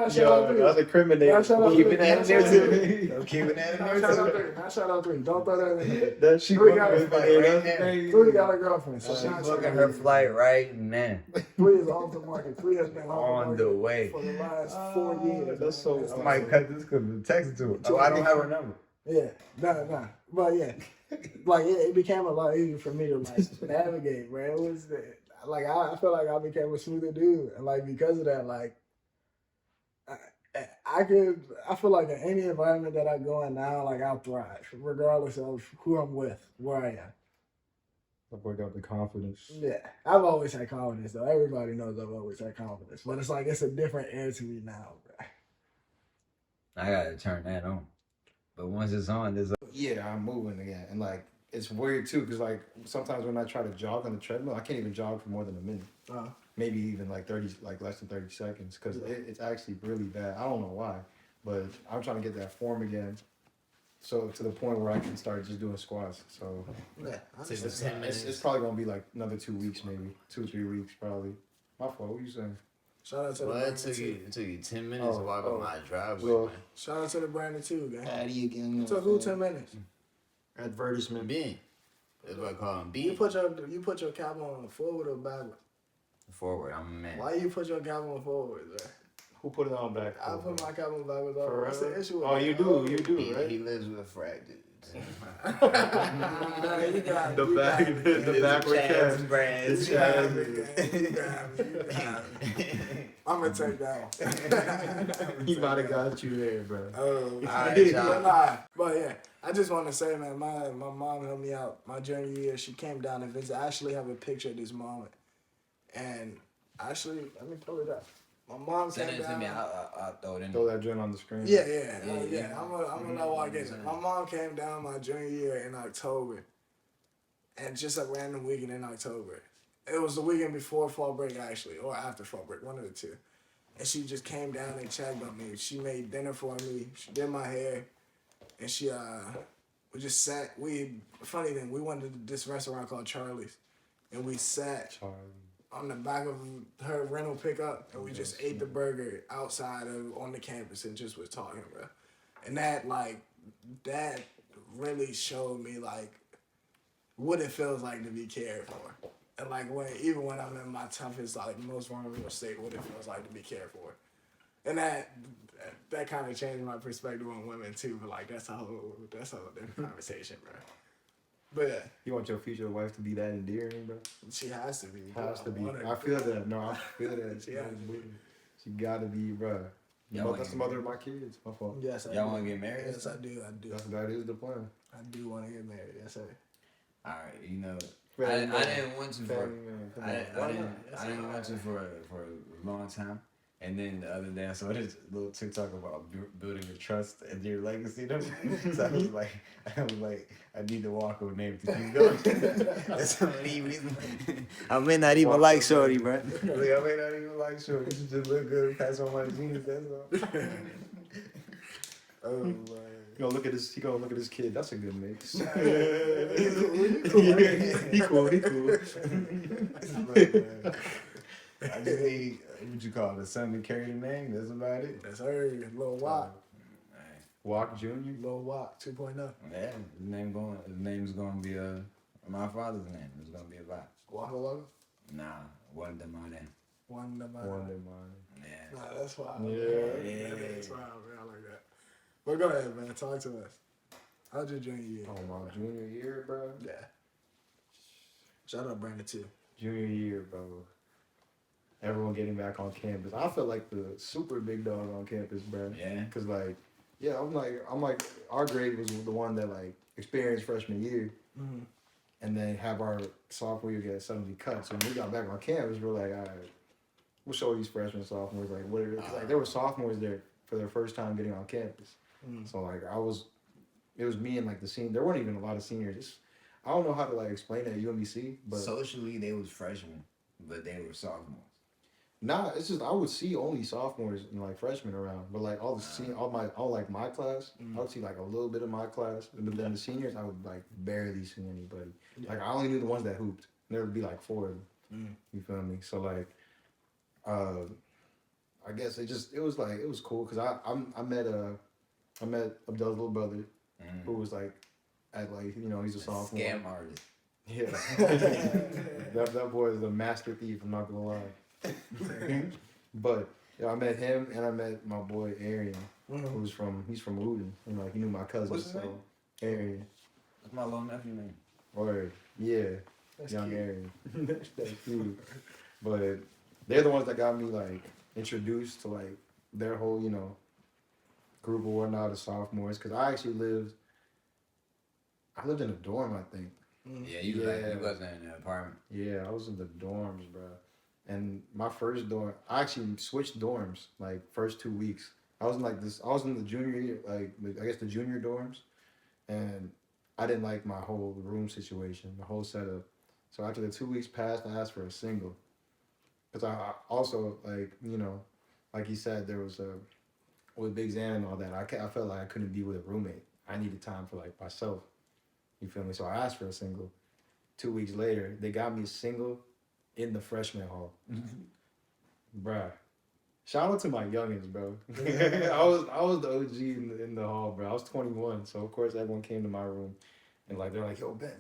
Shout out 3. That's incriminating. Nah, shout out Keeping 3. that in Nah, there shout out too. 3. I'm keeping that in Nah, there shout out too. 3. Nah, shout out 3. Don't throw that in there. That she Three got fucking a flight with right that's now. crazy. 3 got a girlfriend. So She's shout out booking 3. her flight right now. 3 is off the market. 3 has been On the way. for the last 4 years. That's so man. I might cut this because I'm texting to her. Oh, I don't have her number. Yeah, nah. But yeah, like it became a lot easier for me to like navigate, man. It was like I feel like I became a smoother dude, and like because of that, like I feel like in any environment that I go in now, like I'll thrive, regardless of who I'm with, where I am. Like work out the confidence. Yeah, I've always had confidence though. Everybody knows I've always had confidence, but it's like it's a different air to me now, bro. I gotta turn that on. But once it's on, there's Yeah, I'm moving again, and like it's weird too, cause like sometimes when I try to jog on the treadmill, I can't even jog for more than a minute. Maybe even like 30, like less than 30 seconds, cause it's actually really bad. I don't know why, but I'm trying to get that form again. So to the point where I can start just doing squats. So Yeah, it's probably gonna be like another 2 weeks, maybe 2 or 3 weeks, probably. My fault. What you saying? Shout out to the well, Brandon it took you 10 minutes to walk up my driveway, well, man. Shout out to the Brandon too, gang. Patty again. It took who 10 minutes? Advertisement. Ben. That's what I call him. You Ben. put your cap on forward or backward? Forward, I'm a man. Why you put your cap on forward, man? Who put it on back? I put my cap on backwards. For What's the real? issue with Oh, that? you do, right? He lives with frat dudes. The backward cast. Brands. I'm gonna take that one. He might have got you there, bro. But yeah, I just want to say, man, my mom helped me out my junior year. She came down and visited. I actually have a picture of this moment. And actually, let me pull it up. My mom Send came it to down. me. I'll throw it in. Throw that joint on the screen. Yeah. I'm gonna know why I get it. My mom came down my junior year in October, and just a random weekend in October. It was the weekend before fall break, actually, or after fall break, one of the two. And she just came down and checked on me. She made dinner for me. She did my hair, and we just sat. Funny thing, we went to this restaurant called Charlie's, and we sat on the back of her rental pickup, and we just ate the burger outside on the campus and just was talking, bro. And that really showed me like what it feels like to be cared for, and like even when I'm in my toughest, like most vulnerable state, what it feels like to be cared for, and that kind of changed my perspective on women too. But like that's a whole different conversation, bro. But yeah, You want your future wife to be that endearing, bro? she has to be. Has to be. want her. I feel that. No, I feel that. She has to be. She gotta be, bro. Y'all That's the mother of my kids. My fault. Yes, I Y'all do. want to get married? Yes, I do. That is the plan. I do want to get married. Yes, sir. All right, you know, Family I man. didn't want to for Family man. Come on. I didn't want to for a long time, and then the other day I saw this little TikTok about building a trust and your legacy. So I was like, I need to walk with name to keep going. That's the only reason. I may not even like Shorty, bro. Like, I may not even like Shorty. She just look good, pass on my genes. That's all. Oh man. He gonna look at his kid. That's a good mix. He cool. I just need what you call it, a son to carry the name. That's about it. That's her. Lil Wop. Walk Junior. Lil Wop 2.0. Yeah, his name's gonna be my father's name. It's gonna be a Vop. Waka Waka? Nah, one of my name. One of mine. Yeah. Nah, that's wild. Yeah. That's wild, man. I like that. But go ahead, man. Talk to us. How's your junior year? Oh, my junior year, bro. Yeah. Shout out Brandon too. Junior year, bro. Everyone getting back on campus. I feel like the super big dog on campus, bro. Yeah. Cause like, yeah, I'm like, our grade was the one that like experienced freshman year, and then have our sophomore year get suddenly cut. So when we got back on campus, we're like, all right, we'll show these freshmen, sophomores like what it is. Cause like there were sophomores there for their first time getting on campus. So like it was me and like the senior. There weren't even a lot of seniors. I don't know how to like explain it at UMBC, but Socially, they was freshmen, but they were sophomores. nah, it's just I would see only sophomores and like freshmen around, but like all my class, I would see like a little bit of my class, but then the seniors I would like barely see anybody. Like I only knew the ones that hooped. And there would be like 4 of them. You feel me? So like, I guess it was cool because I met Abdel's little brother who was like at like he's a sophomore. Scam artist. Yeah, that boy is a master thief. I'm not gonna lie. But yeah, I met him and I met my boy Arian, he's from Wooten. He knew my cousin. What's his name? Arian. That's my little nephew name. Or yeah, That's young cute. Arian. That's cute. But they're the ones that got me like introduced to like their whole group or whatnot of sophomores. Cause I lived in a dorm, I think. Yeah, you wasn't in the apartment. Yeah, I was in the dorms, bro. And my first dorm, I actually switched dorms like first 2 weeks. I was in the junior year, I guess the junior dorms, and I didn't like my whole room situation, the whole setup. So after the 2 weeks passed, I asked for a single. Cause I also like you said, there was with Big Xan and all that. I felt like I couldn't be with a roommate. I needed time for like myself. You feel me? So I asked for a single. 2 weeks later, they got me a single in the freshman hall. Bruh. Shout out to my youngins, bro. I was the OG in the hall, bro. I was 21, so of course everyone came to my room and like they're like, yo, Ben,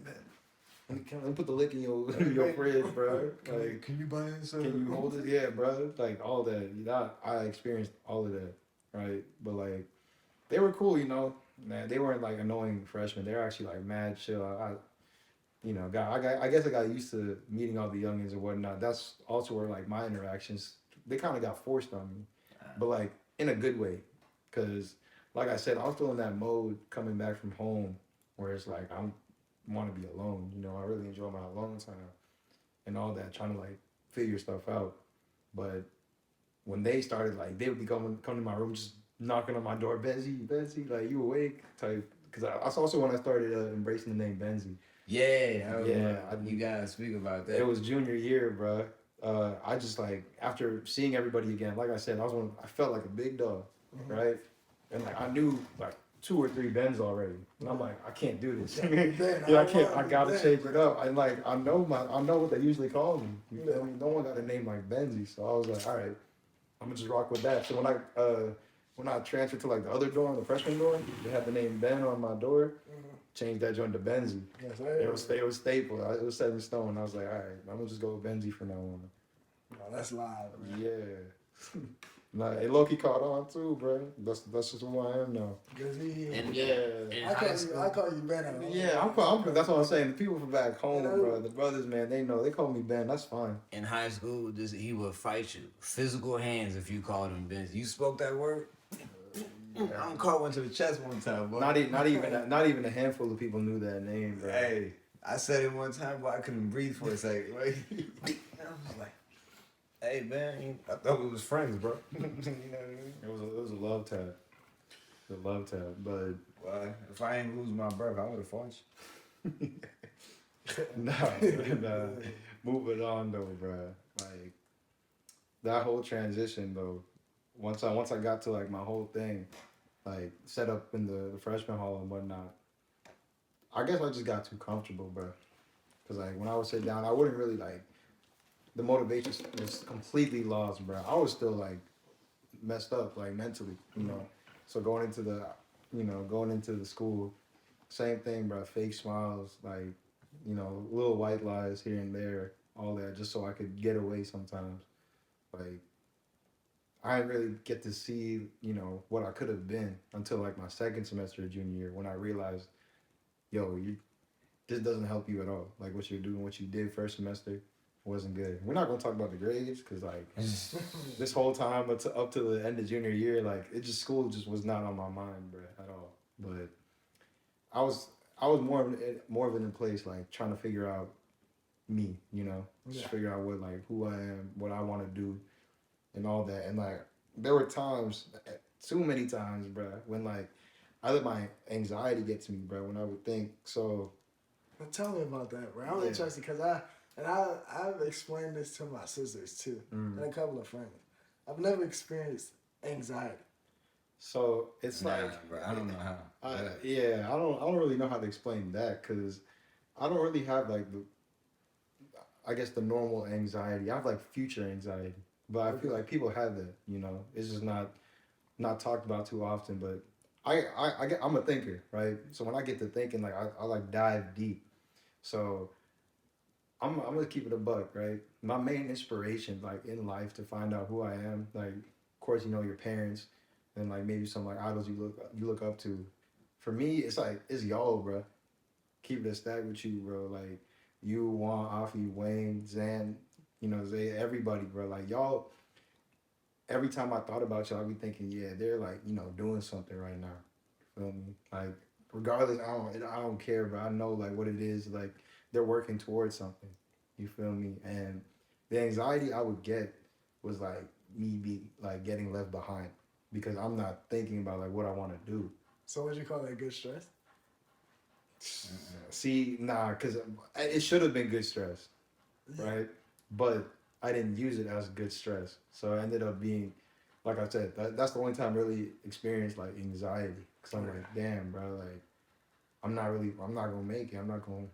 let me put the lick in your fridge, bro. Like, can you buy some? can you hold it? Yeah, bro. Like all that. I experienced all of that, right? But like, they were cool, Man, they weren't like annoying freshmen. They were actually like mad chill. I guess I got used to meeting all the youngins and whatnot. That's also where like my interactions, they kind of got forced on me, but like in a good way, cause like I said, I was still in that mode coming back from home, where it's like I want to be alone. I really enjoy my alone time, and all that, trying to like figure stuff out. But when they started, like they would be come to my room, just knocking on my door, Benzi, like you awake type. Cause that's also when I started embracing the name Benzi. You gotta speak about that. It was junior year, bro. I just like after seeing everybody again, like I said, I felt like a big dog, right? And like I knew like 2 or 3 Benz already, and I'm like, I can't do this. I can't. I gotta change it up. And like I know what they usually call me. You feel me? No one got a name like Benzi, so I was like, all right, I'm gonna just rock with that. So when I transferred to like the other dorm, the freshman dorm, they had the name Ben on my door. Changed that joint to Benzi. Yes, It was staple. It was set in stone. I was like, all right, I'm gonna just go with Benzi from now on. No, that's live, man. Yeah. Nah, it low-key caught on too, bro. That's just who I am now. I call you Ben. Yeah, I'm that's what I'm saying. The people from back home, bro, the brothers, man, they know. They call me Ben. That's fine. In high school, he would fight you. Physical hands if you called him Benz. You spoke that word? I'm caught one to the chest one time, boy. Not even a handful of people knew that name, bro. Hey, I said it one time, but I couldn't breathe for a second. Like, I was like, hey, man, I thought we was friends, bro. You know what I mean? It was a love tap. The love tap, but if I ain't lose my breath, I would have fought you. nah. Moving on though, bro. Like that whole transition though. Once I got to like my whole thing, like set up in the freshman hall and whatnot, I guess I just got too comfortable, bro. Cause like when I would sit down, I wouldn't really like the motivation was completely lost, bro. I was still like messed up, like mentally, So going into the school, same thing, bro. Fake smiles, like little white lies here and there, all that, just so I could get away sometimes, like. I didn't really get to see, what I could have been until like my second semester of junior year when I realized, this doesn't help you at all. Like what you're doing, what you did first semester wasn't good. We're not gonna talk about the grades because like this whole time up to the end of junior year, like school just was not on my mind, bro, at all. But I was more of it in place, like trying to figure out me, just figure out who I am, what I want to do. And all that, and like there were times, too many times, bro, when like I let my anxiety get to me, bro. When I would think so. Well, tell me about that, bro. I'm interested because I've explained this to my sisters too, and a couple of friends. I've never experienced anxiety. So it's bro, I don't know how. I don't really know how to explain that because I don't really have like I guess the normal anxiety. I have like future anxiety, but I feel like people have that. You know, it's just not talked about too often. But I'm a thinker, right? So when I get to thinking, like I like dive deep. So I'm gonna keep it a buck, right? My main inspiration, like in life, to find out who I am, like of course you know your parents, and like maybe some like idols you look up to. For me, it's like it's y'all, bro. Keep it a stack with you, bro. Like you, Juan, Afi, Wayne, Zan, you know, Zay, everybody, bro. Like y'all. Every time I thought about y'all, I be thinking, yeah, they're like you know doing something right now. Feel me? Like regardless, I don't care, bro. I know like what it is. Like they're working towards something. You feel me? And the anxiety I would get was like me be like getting left behind because I'm not thinking about like what I want to do. So would you call that good stress? See, nah, because it should have been good stress, right? But I didn't use it as good stress, so it ended up being, like I said, that's the only time I really experienced like anxiety. Cause I'm like, damn, bro, like I'm not gonna make it. I'm not gonna.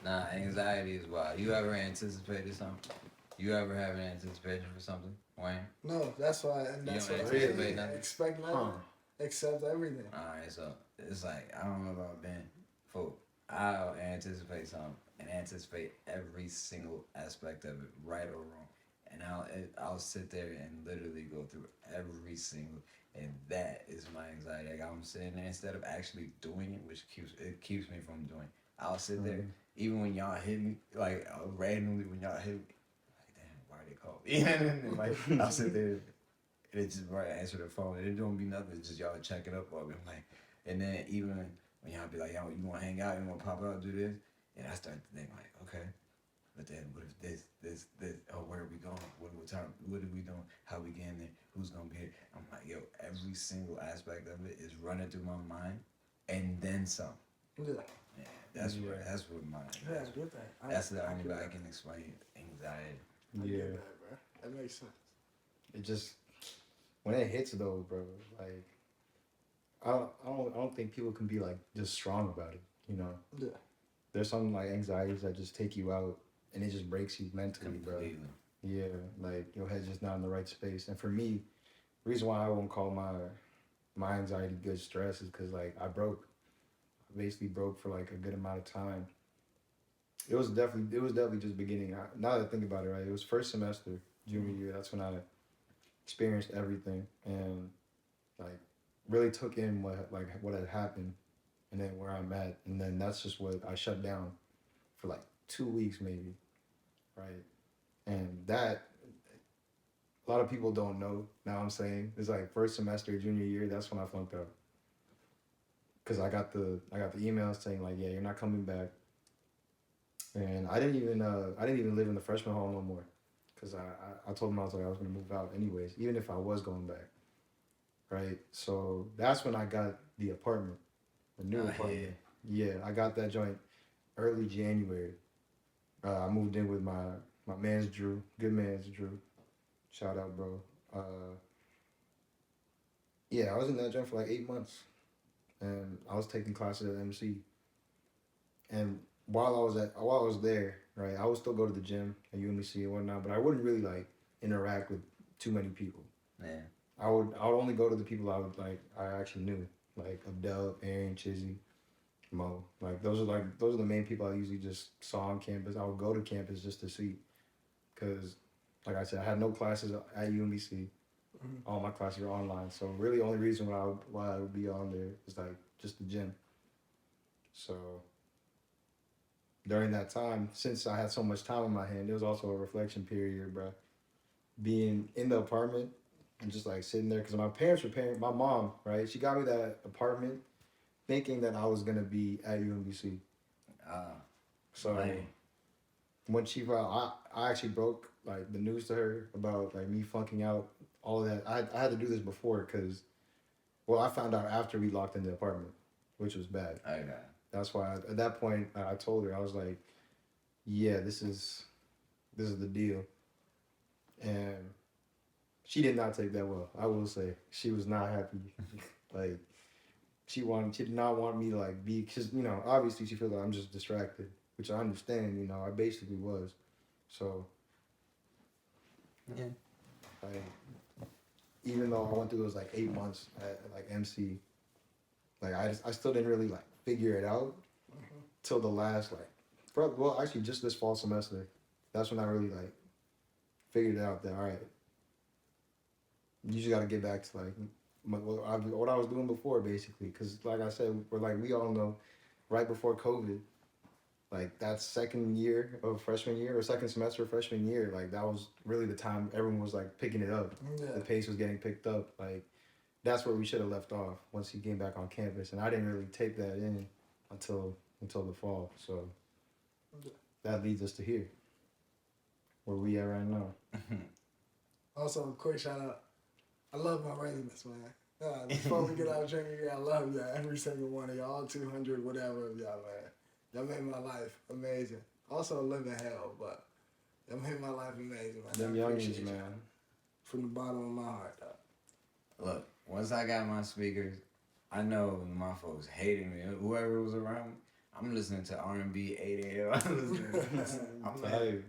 Nah, anxiety is wild. You ever anticipated something? You ever have an anticipation for something, Wayne? No, that's why, and that's You what don't I anticipate nothing? expect nothing, accept everything. Alright, so it's like I don't know about Ben. For I'll anticipate something and anticipate every single aspect of it, right or wrong, and I'll sit there and literally go through every single, and that is my anxiety. Like I'm sitting there instead of actually doing it, which keeps me from doing. I'll sit there even when y'all hit me, like randomly when y'all hit me, like damn, why they call me? And like I'll sit there and it's just right answer the phone. And it don't be nothing. It's just y'all checking up on me. I'm like, and then even when y'all be like, yo, you want to hang out? You want to pop out? Do this? And I start to think like, okay, but then what if this? Oh, where are we going? What time? What are we doing? How we getting there? Who's gonna be here? I'm like, yo, every single aspect of it is running through my mind, and then some. Yeah. Yeah, that's what my. Yeah, I get that. That's the only way I can explain anxiety. I get that, bro. That makes sense. It just when it hits though, bro, like I don't think people can be like just strong about it, you know. Yeah. There's some like anxieties that just take you out and it just breaks you mentally, Completely. bro. Yeah, like your head's just not in the right space. And for me, the reason why I won't call my anxiety good stress is because like I basically broke for like a good amount of time. It was definitely just beginning. Now that I think about it, right, it was first semester junior year. That's when I experienced everything and like really took in what had happened and then where I'm at, and then that's just what I shut down for like 2 weeks maybe, right? And that a lot of people don't know. Now I'm saying it's like first semester junior year. That's when I flunked out because I got the emails saying like, yeah, you're not coming back, and I didn't even live in the freshman hall no more because I told them I was gonna move out anyways, even if I was going back, right? So that's when I got the apartment. The new apartment. Yeah, I got that joint early January. I moved in with my man's Drew. Good man's Drew. Shout out, bro. Yeah, I was in that joint for like 8 months. And I was taking classes at MC. And while I was there, right, I would still go to the gym at UMBC and whatnot, but I wouldn't really like interact with too many people. Man. I would only go to the people I actually knew. Like Abdel, Aaron, Chizzy, Mo. Like those are the main people I usually just saw on campus. I would go to campus just to see, cause like I said, I had no classes at UMBC. All my classes were online. So really, the only reason why I would be on there is like just the gym. So during that time, since I had so much time on my hand, it was also a reflection period, bro. Being in the apartment and just like sitting there, because my parents were paying, my mom, right? She got me that apartment thinking that I was going to be at UMBC. So man. When she brought, I actually broke like the news to her about like me funking out, all of that. I had to do this before because, well, I found out after we locked in the apartment, which was bad. Okay. That's why at that point I told her, I was like, yeah, this is the deal. And she did not take that well. I will say she was not happy. Like she did not want me to like be, because you know obviously she feels like I'm just distracted, which I understand. You know, I basically was. So, Yeah. like, even though I went through those like 8 months at like MC, like I still didn't really like figure it out till the last like, well, actually just this fall semester. That's when I really like figured out that all right, you just got to get back to like what I was doing before, basically. Because like I said, we all know, right before COVID, like that second year of freshman year or second semester of freshman year, like that was really the time everyone was like picking it up. Yeah. The pace was getting picked up. Like that's where we should have left off once he came back on campus, and I didn't really take that in until the fall. So that leads us to here, where we at right now. Also, a quick shout out. I love my residents, man. Before we get out drinking, I love y'all. Every single one of y'all, all 200, whatever of y'all, man. Y'all made my life amazing. Also, live in hell, but y'all made my life amazing, man. Them I youngins, appreciate man. y'all. From the bottom of my heart, dog. Look, once I got my speakers, I know my folks hating me. Whoever was around me, I'm listening to R&B 8 a.m.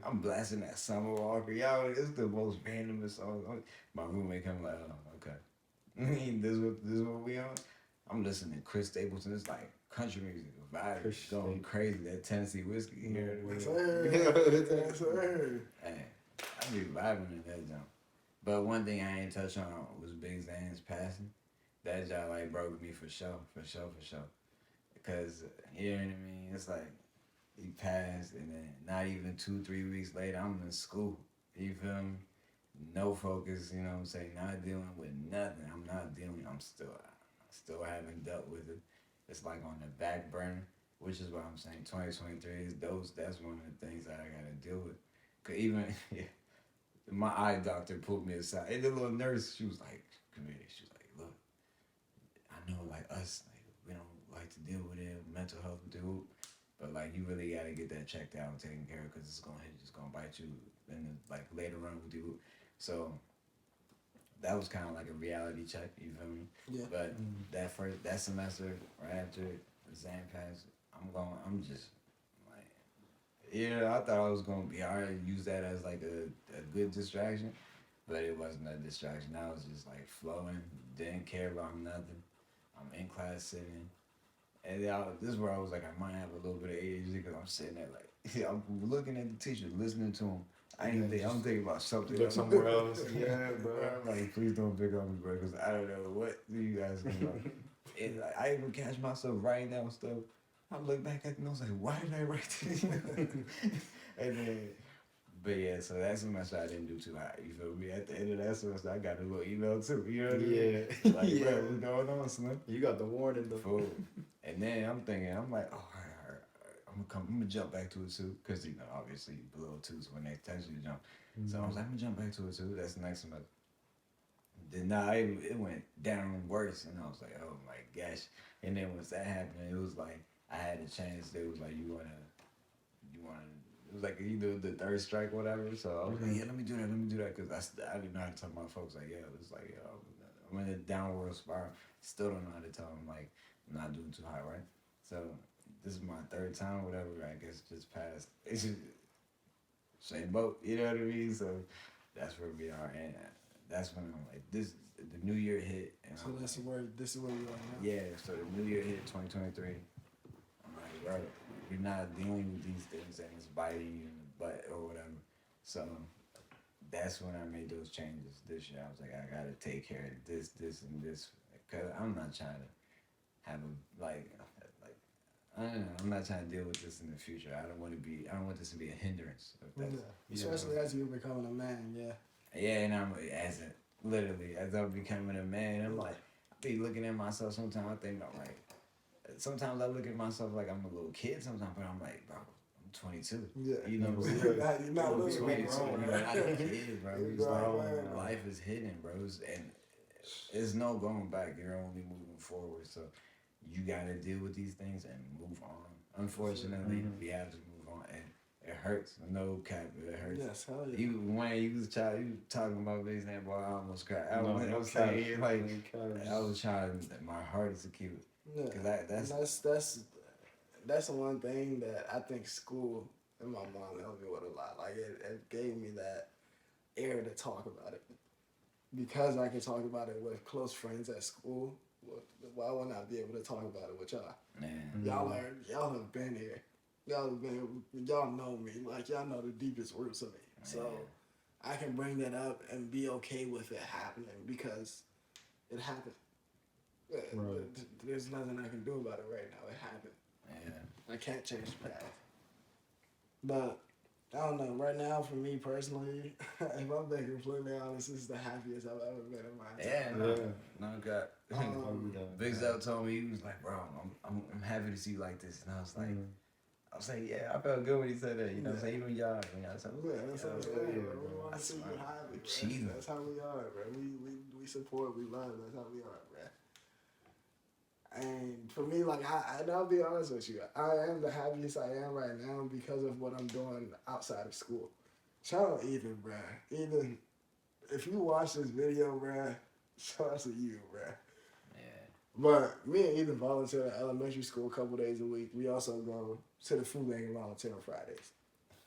I'm blasting that Summer Walker. Y'all, it's the most randomest song. My roommate come like, oh, okay. this is what we on? I'm listening to Chris Stapleton. It's like country music, vibe going crazy. That Tennessee whiskey here. Yes, sir. Hey, I be vibing in that jump. But one thing I ain't touch on was Big Zan's passing. That job like broke me for sure. Because, you know what I mean? It's like, he passed, and then not even 2-3 weeks later, I'm in school. You feel me? No focus, you know what I'm saying? Not dealing with nothing. I'm still haven't dealt with it. It's like on the back burner, which is what I'm saying. 2023 is that's one of the things that I gotta deal with. Cause even, my eye doctor pulled me aside. And the little nurse, she was like, she was like, look, I know like us, like, we don't like to deal with it, mental health dude. But like you really gotta get that checked out and taken care of because it's gonna bite you and like later on with you. So that was kind of like a reality check, you feel me? Yeah. But that semester right after Zan passed, I'm just like, yeah, I thought I was gonna be alright, use that as like a good distraction, but it wasn't a distraction. I was just like flowing, didn't care about nothing. I'm in class sitting. And this is where I was like, I might have a little bit of ADHD because I'm sitting there like, I'm looking at the teacher, listening to him. I'm thinking about something Look somewhere else. Yeah, bro. I'm like, please don't pick on me, bro, because I don't know what you guys can do. And like, I even catch myself writing down stuff. I look back at it and I was like, why did I write this? And then, but yeah, so that semester I didn't do too hot. You feel me? At the end of that semester, I got a little email too. You know what I mean? Yeah. Like, bro, what's going on, Slim? You got the warning though. Fool. And then I'm like, oh, all right. I'm gonna jump back to it too, cause you know obviously below 2s when they test you to jump. So I was like, I'm gonna jump back to it too. That's the next semester. Then it went down worse, and I was like, oh my gosh. And then once that happened, it was like I had a chance. They was like, you wanna. It was like either the third strike or whatever. So I was like, yeah, let me do that, cause I didn't know how to tell my folks like, yeah, it's like, I'm in a downward spiral. Still don't know how to tell them like I'm not doing too high, right? So this is my third time, whatever. I guess just passed. It's just same boat, you know what I mean? So that's where we are, and that's when I'm like, the new year hit. And So this is where we are now. Yeah, so the new year hit 2023. I'm like, bro, you're not dealing with these things and it's biting you in the butt or whatever. So that's when I made those changes this year. I was like, I gotta take care of this, and this, because I'm not trying to have I don't know. I'm not trying to deal with this in the future. I don't want this to be a hindrance. Especially as you're becoming a man, yeah. Yeah, and as I'm becoming a man, I'm like, I be looking at myself sometimes. I think I'm like, sometimes I look at myself like I'm a little kid sometimes, but I'm like, bro, I'm 22. Yeah. You know what I'm saying? You're not little, 22, bro. you're not a kid, bro. It's grown, like, man. life is hidden, bro. And there's no going back. You're only moving forward. So you gotta deal with these things and move on. Unfortunately, we have to move on, and it hurts. No cap, it hurts. Yes, hell yeah. You was a child. You talking about this and boy, I almost cried. I was cap. saying like I was trying my hardest to keep it. Yeah. Cause that's that's the one thing that I think school and my mom helped me with a lot. Like it gave me that air to talk about it. Because I can talk about it with close friends at school, why would I not be able to talk about it with y'all? Man. Y'all have been here. Y'all know me. Like y'all know the deepest roots of me. So I can bring that up and be okay with it happening because it happened. Right. There's nothing I can do about it right now. It happened. Yeah. I can't change the past. But I don't know. Right now, for me personally, if I'm being completely honest, this is the happiest I've ever been in my entire life. No, God. Big Zell told me, he was like, bro, I'm happy to see you like this. And I was like, yeah, I felt good when he said that. You know what I'm saying? Even y'all, said, That's what I'm saying, bro. We want to see you happy, bro. Cheating. That's how we are, bro. We support, we love. That's how we are, bro. And for me, like, and I'll be honest with you, I am the happiest I am right now because of what I'm doing outside of school. Shout out Ethan, bro. Ethan, if you watch this video, bro, shout out to you, bro. Yeah. But me and Ethan volunteer at elementary school a couple days a week. We also go to the food bank and volunteer on Fridays.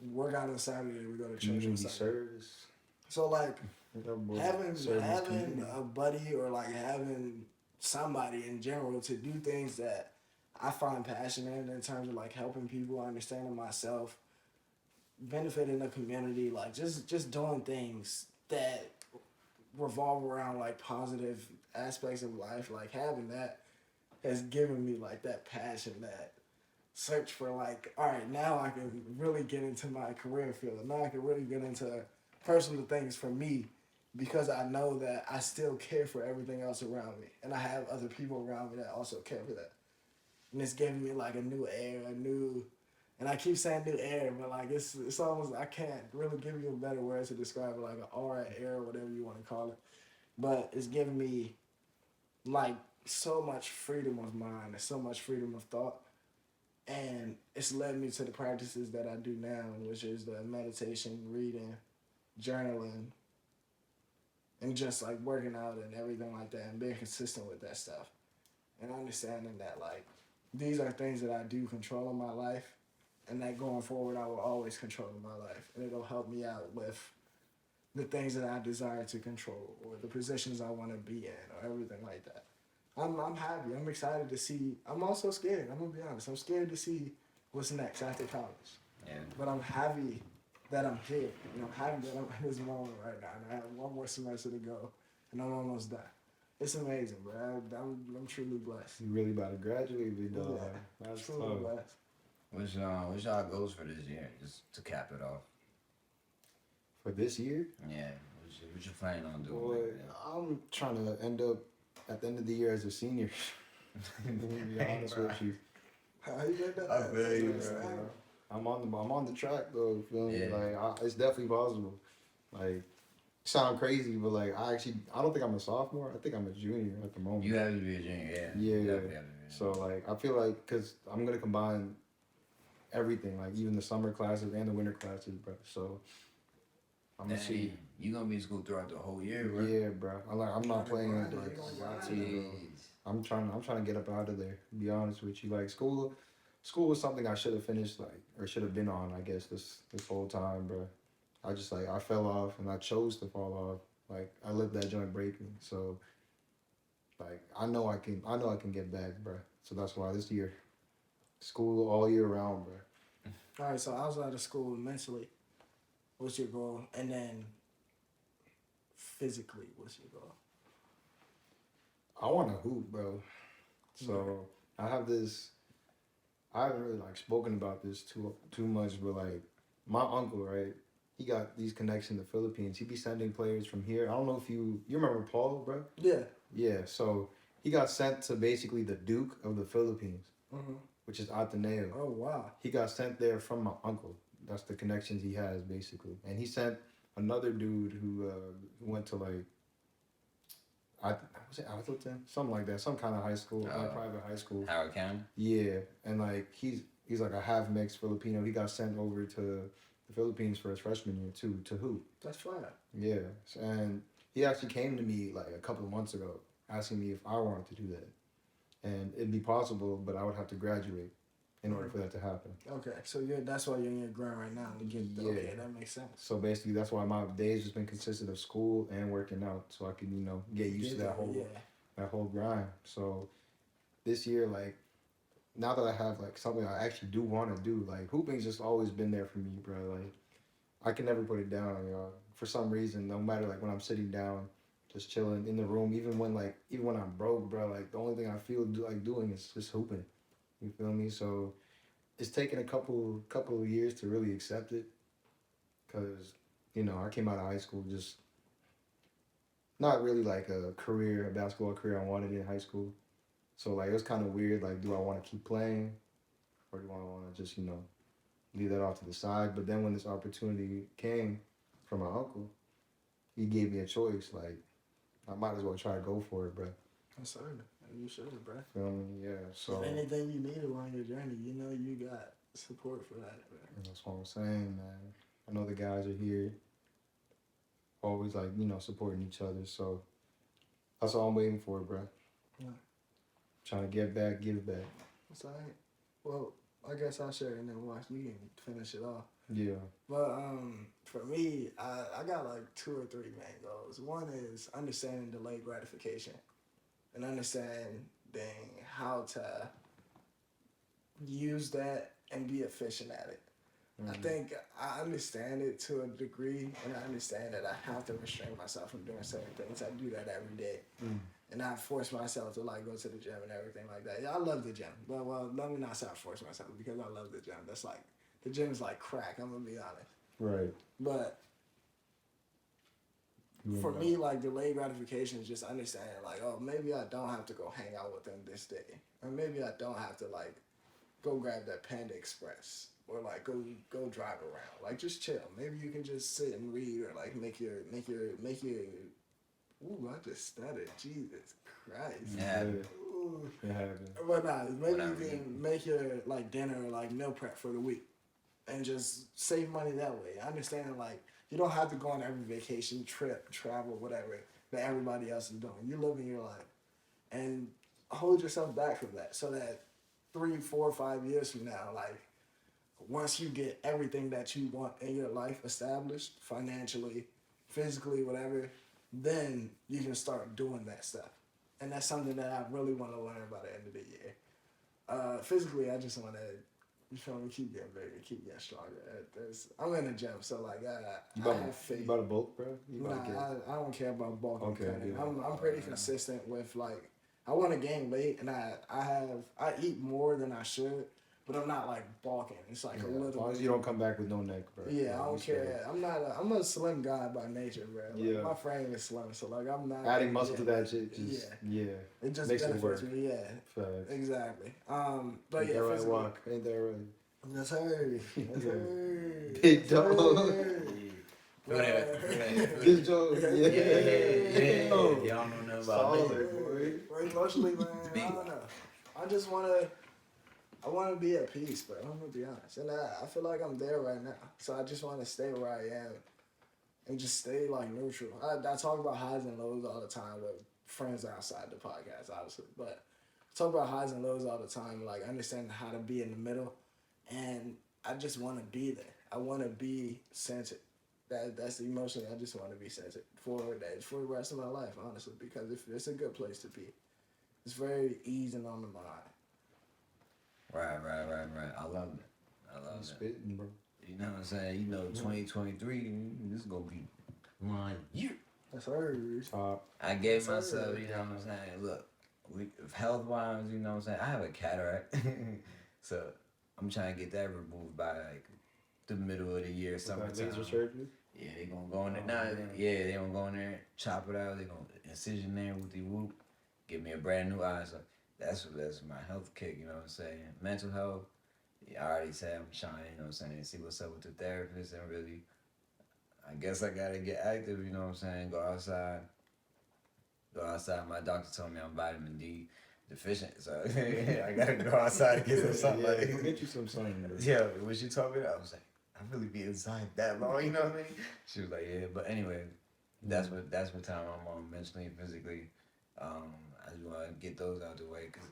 We work out on Saturday, we go to church on Sunday. Service. So, like, having community. a buddy or, like, having somebody in general to do things that I find passionate in terms of like helping people, understanding myself, benefiting the community, like just doing things that revolve around like positive aspects of life, like having that has given me like that passion, that search for like, all right, now I can really get into my career field. Now I can really get into personal things for me, because I know that I still care for everything else around me. And I have other people around me that also care for that. And it's giving me like a new air, and I keep saying new air, but like it's almost, I can't really give you a better word to describe it, like an aura, air, whatever you want to call it. But it's giving me like so much freedom of mind and so much freedom of thought. And it's led me to the practices that I do now, which is the meditation, reading, journaling, and just like working out and everything like that, and being consistent with that stuff, and understanding that like these are things that I do control in my life, and that going forward I will always control in my life, and it'll help me out with the things that I desire to control or the positions I want to be in or everything like that. I'm happy. I'm excited to see. I'm also scared. I'm gonna be honest. I'm scared to see what's next after college. Yeah. But I'm happy that I'm here. I'm happy that I'm in this moment right now. And I have one more semester to go, and I'm almost done. It's amazing, bro. I'm truly blessed. You really about to graduate, big dog. Yeah, That's truly tough. blessed. What's y'all goals for this year? Just to cap it off. For this year? Yeah. What you planning on doing? Boy, I'm trying to end up at the end of the year as a senior. To be honest with you. How you make that? I feel you, bro. I'm on the track though. Feel me? Yeah. Like it's definitely possible. Like sound crazy, but like I don't think I'm a sophomore. I think I'm a junior at the moment. You have to be a junior, yeah. Yeah. You definitely have to be a So like I feel like because I'm gonna combine everything, like even the summer classes and the winter classes, bro. So I'm gonna see. You gonna be in school throughout the whole year, bro. Yeah, bro. I'm not playing it. grind it, Like you I gonna got grind to, bro. I'm trying to get up out of there. To be honest with you, like school was something I should have finished, like, or should have been on, I guess, this whole time, bro. I just like I fell off and I chose to fall off. Like I let that joint break me. So like I know I can get back, bro. So that's why this year, school all year round, bro. All right, so outside of school, mentally, what's your goal? And then physically, what's your goal? I want to hoop, bro. So I have this. I haven't really like spoken about this too much, but like my uncle, right? He got these connections in the Philippines. He be sending players from here. I don't know if you remember Paul, bro? Yeah. Yeah. So he got sent to basically the Duke of the Philippines, which is Ateneo. Oh wow. He got sent there from my uncle. That's the connections he has basically, and he sent another dude who went to like. Was it Atherton? Something like that. Some kind of high school, private high school. Howard County? Yeah, and like he's like a half mixed Filipino. He got sent over to the Philippines for his freshman year too, to hoop. That's fine. Yeah, and he actually came to me like a couple of months ago asking me if I wanted to do that, and it'd be possible, but I would have to graduate, in order for that to happen. Okay, so that's why you're in your grind right now. To get, okay, that makes sense. So basically, that's why my days just been consisted of school and working out, so I can get used to that whole grind. So this year, like now that I have like something I actually do want to do, like hooping's just always been there for me, bro. Like I can never put it down, for some reason, no matter like when I'm sitting down, just chilling in the room, even when I'm broke, bro. Like the only thing I feel like doing is just hooping. You feel me? So it's taken a couple of years to really accept it, cause I came out of high school just not really like a basketball career I wanted in high school. So like it was kind of weird. Like, do I want to keep playing, or do I want to just leave that off to the side? But then when this opportunity came from my uncle, he gave me a choice. Like I might as well try to go for it, bro. Yes, sir. You should, bro. Feel me? Yeah. So if anything you need along your journey, you got support for that, bro. That's what I'm saying, man. I know the guys are here, always like supporting each other. So that's all I'm waiting for, bro. Yeah. Trying to get back, give back. That's all right. Well, I guess I'll share it and then watch. You can finish it off. Yeah. But for me, I got like 2 or 3 main goals. One is understanding delayed gratification and understanding how to use that and be efficient at it. Mm-hmm. I think I understand it to a degree, and I understand that I have to restrain myself from doing certain things. I do that every day. Mm. And I force myself to like go to the gym and everything like that. Yeah, I love the gym. But well, let me not say I force myself because I love the gym. That's like the gym is like crack, I'm gonna be honest. Right. But for me, like delayed gratification is just understanding like, oh, maybe I don't have to go hang out with them this day. Or maybe I don't have to like go grab that Panda Express. Or like go drive around. Like just chill. Maybe you can just sit and read or like make your ooh, I just stuttered. Jesus Christ. Yeah. Ooh. It happened. But nah, maybe you can make your like dinner or like meal prep for the week and just save money that way. Understanding like you don't have to go on every vacation, trip, travel, whatever that everybody else is doing. You're living your life. And hold yourself back from that so that 3, 4, 5 years from now, like once you get everything that you want in your life established, financially, physically, whatever, then you can start doing that stuff. And that's something that I really want to learn by the end of the year. Physically, I just want to, you feel me, keep getting bigger, keep getting stronger. I'm in the gym, so like, I have faith. You about to bulk, bro? I don't care about bulking. Okay, yeah. I'm pretty consistent with like, I want to gain weight, and I eat more than I should. But I'm not like bulking. It's like a little. As long as you don't come back with no neck, bro. Yeah, I don't care. I'm a slim guy by nature, bro. Like, my frame is slim, so like I'm not adding muscle to that shit. Just, it just makes benefits it work. me. Yeah, facts. Exactly. But ain't that right, walk? Ain't that right? That's her. That's her. Big dog. Big dog. Yeah. Y'all know nothing about me. Emotionally, man. I don't know. I want to be at peace, bro. I'm going to be honest. And I feel like I'm there right now. So I just want to stay where I am and just stay, like, neutral. I talk about highs and lows all the time with friends outside the podcast, obviously. But I talk about highs and lows all the time, like, understanding how to be in the middle. And I just want to be there. I want to be centered. That's the emotion. I just want to be centered for the rest of my life, honestly, because it's a good place to be. It's very easing on the mind. Right. I love it. Spitting, bro. You know what I'm saying? 2023, this is going to be my year. That's hers. I gave myself, you know what I'm saying? Look, health-wise, you know what I'm saying? I have a cataract. So I'm trying to get that removed by like the middle of the year, summertime. Laser surgery? Yeah, they going to go in there. They going to go in there, chop it out. They going to incision there with the whoop, give me a brand new eye. So that's my health kick, you know what I'm saying? Mental health, I already said I'm trying, you know what I'm saying? See what's up with the therapist and really, I guess I gotta get active, you know what I'm saying? Go outside. My doctor told me I'm vitamin D deficient, so I gotta go outside and get some sunlight. We'll get you some sun, bro. Yeah, when she told me that, I was like, I really be inside that long, you know what I mean? She was like, yeah, but anyway, that's what time I'm on mentally and physically. I just want to get those out the way because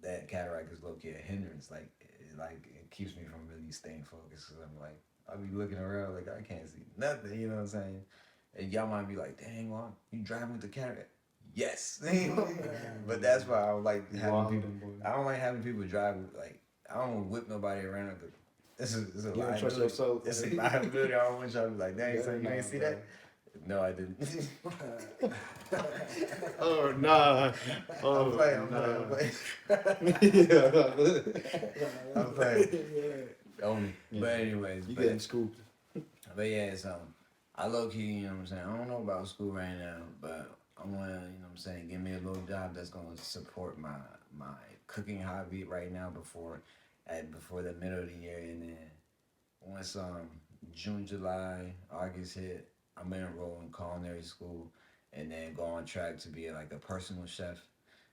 that cataract is low-key a hindrance. Like it keeps me from really staying focused. Cause I'm like, I'll be looking around like I can't see nothing. You know what I'm saying? And y'all might be like, dang, Juan, you driving with the cataract? Yes. But that's why I don't like having people. I don't like having people drive. Like I don't whip nobody around. It's a You don't trust liability. yourself. It's a liability. I don't want y'all to be like, dang, so you ain't see that? No, I didn't. Oh nah. Oh, I'm playing. I'm playing. Only. Yeah. But anyways, You getting scooped. But yeah, so I low key, you know what I'm saying? I don't know about school right now, but I wanna, you know what I'm saying, give me a little job that's gonna support my cooking hobby right now before the middle of the year, and then once June, July, August hit, I'm gonna enroll in culinary school and then go on track to be like a personal chef.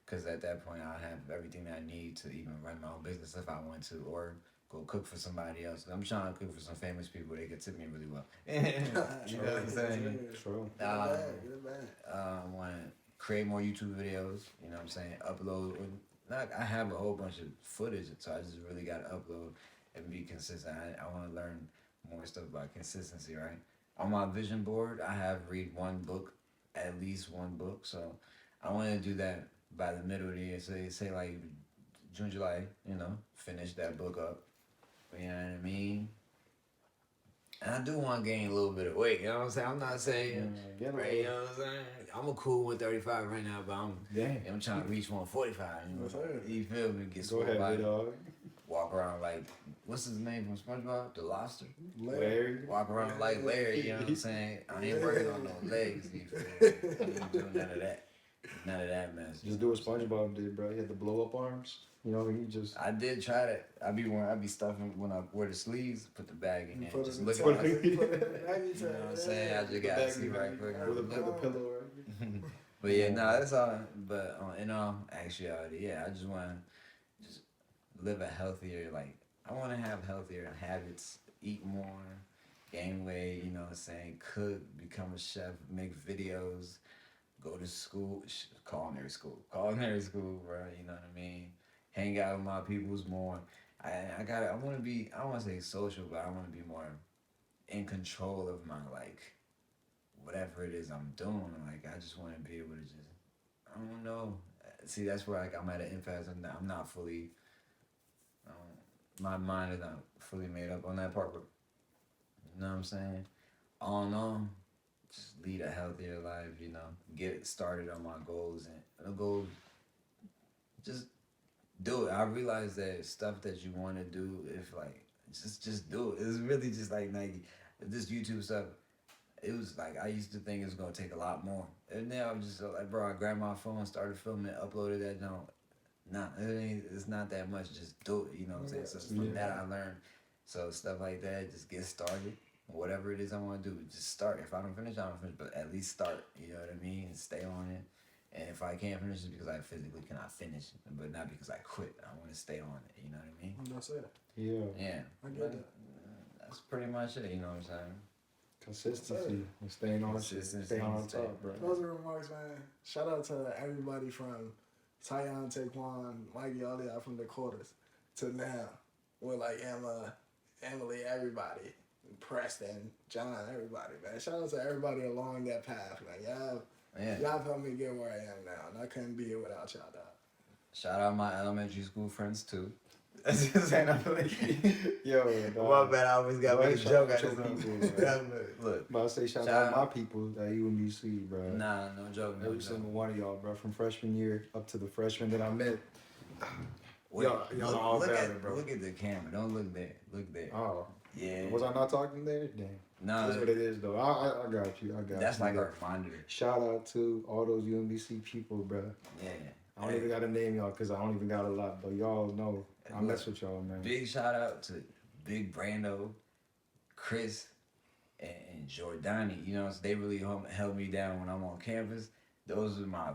Cause at that point I'll have everything that I need to even run my own business if I want to, or go cook for somebody else. I'm trying to cook for some famous people. They can tip me really well. You know what I'm saying? True. I want to create more YouTube videos. You know what I'm saying? Upload. I have a whole bunch of footage, so I just really got to upload and be consistent. I want to learn more stuff about consistency, right? On my vision board, I have read at least one book. So I want to do that by the middle of the year. So say like June, July, finish that book up. You know what I mean? And I do want to gain a little bit of weight. You know what I'm saying? I'm not saying, right? You know what I'm saying? I'm a cool 135 right now, but I'm trying to reach 145. You feel me? Get Go ahead, body, dog. walk around like, what's his name from SpongeBob? The lobster? Larry. Walk around like Larry, you know what I'm saying? I ain't working on no legs. You feel me? I ain't doing none of that. None of that mess. Just do what SpongeBob did, bro. He had the blow up arms. You know, he just. I did try that. I be stuffing when I wear the sleeves, put the bag in there. Just look at it. it. You know what I'm saying? I just got to see right quick. With the pillow right. But yeah, that's all. But in all actuality, yeah, I just want to just live a healthier, I want to have healthier habits, eat more, gain weight, you know what I'm saying? Cook, become a chef, make videos, go to school, culinary school, bro, you know what I mean? Hang out with my peoples more. I want to be, I don't want to say social, but I want to be more in control of my, whatever it is I'm doing. I just want to be able to just, I don't know. See, that's where I'm at an impasse. I'm not fully, my mind is not fully made up on that part, but you know what I'm saying? All in all, just lead a healthier life, get started on my goals and go just do it. I realize that stuff that you want to do, if just do it. It's really just like Nike. This YouTube stuff, it was I used to think it was gonna take a lot more, and now I'm just bro, I grabbed my phone, started filming, uploaded that junk. Nah, it's not that much. Just do it. You know what I'm saying? So from that I learned. So stuff like that, just get started. Whatever it is I want to do, just start. If I don't finish, I don't finish. But at least start. You know what I mean? And stay on it. And if I can't finish, it's because I physically cannot finish, but not because I quit. I want to stay on it. You know what I mean? That's it. Yeah. Yeah. I get that. That's pretty much it. You know what I'm saying? Consistency and staying on top, bro. Those are remarks, man. Shout out to everybody from Tyon, Taekwon, Mikey, all y'all from the quarters to now. With Emma, Emily, everybody. Preston, John, everybody, man. Shout out to everybody along that path, man. Y'all helped me get where I am now, and I couldn't be here without y'all, dog. Shout out my elementary school friends too. That's just saying I'm Yo, my bad. I always got to make a joke out of people. Look, but I say shout out my people at UMBC, bro. Nah, no joke. Every single one of y'all, bro, from freshman year up to the freshman that I met. Y'all all better, bro. Look at the camera. Don't look there. Look there. Oh. Yeah. Was I not talking there? Damn. No. That's what it is, though. I got you. That's like our monitor. Shout out to all those UMBC people, bro. Yeah. I don't even got to name y'all because I don't even got a lot, but y'all know. I mess with y'all, man. Big shout out to Big Brando, Chris, and Jordani. You know, they really held me down when I'm on campus. Those are my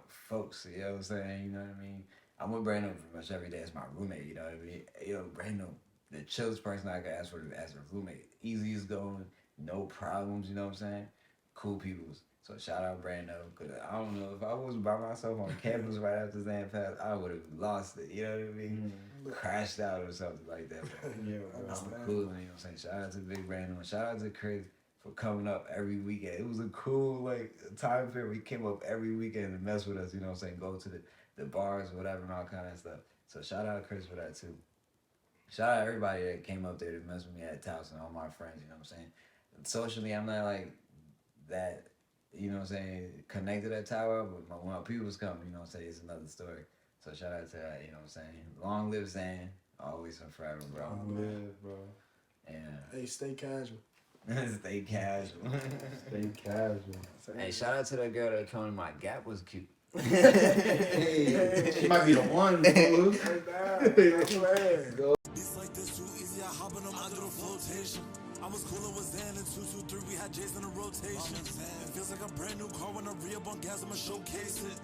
folks, you know what I'm saying? You know what I mean? I'm with Brando pretty much every day as my roommate, you know what I mean? Yo, Brando, the chillest person I could ask for as a roommate. Easiest going, no problems, you know what I'm saying? Cool peoples. So shout out Brando, because I don't know, if I was by myself on campus right after Zan passed, I would have lost it, you know what I mean? Crashed out or something like that. Yeah, I'm cool, you know what I'm saying? Shout out to Big Brando, shout out to Chris for coming up every weekend. It was a cool, like, time period. We came up every weekend to mess with us, you know what I'm saying? Go to the bars, whatever, and all kind of stuff. So shout out Chris for that, too. Shout out everybody that came up there to mess with me at Towson, all my friends, you know what I'm saying? Socially, I'm not, like, that, you know what I'm saying, connected at Tower, but when my people's come, you know what I'm saying, it's another story. So shout out to that, you know what I'm saying? Long live Zan, always and forever, bro. Yeah, bro. Yeah. Hey, stay casual. Stay casual. Stay casual. Hey, shout out to that girl that told me my gap was cute. Hey, she might be the one, dude. It's like this too easy, I hop in them, I do the flotation. I was coolin' with Zan and 223, we had Jason in rotation. It feels like a brand new car when I re-up on gas, I'ma showcase it.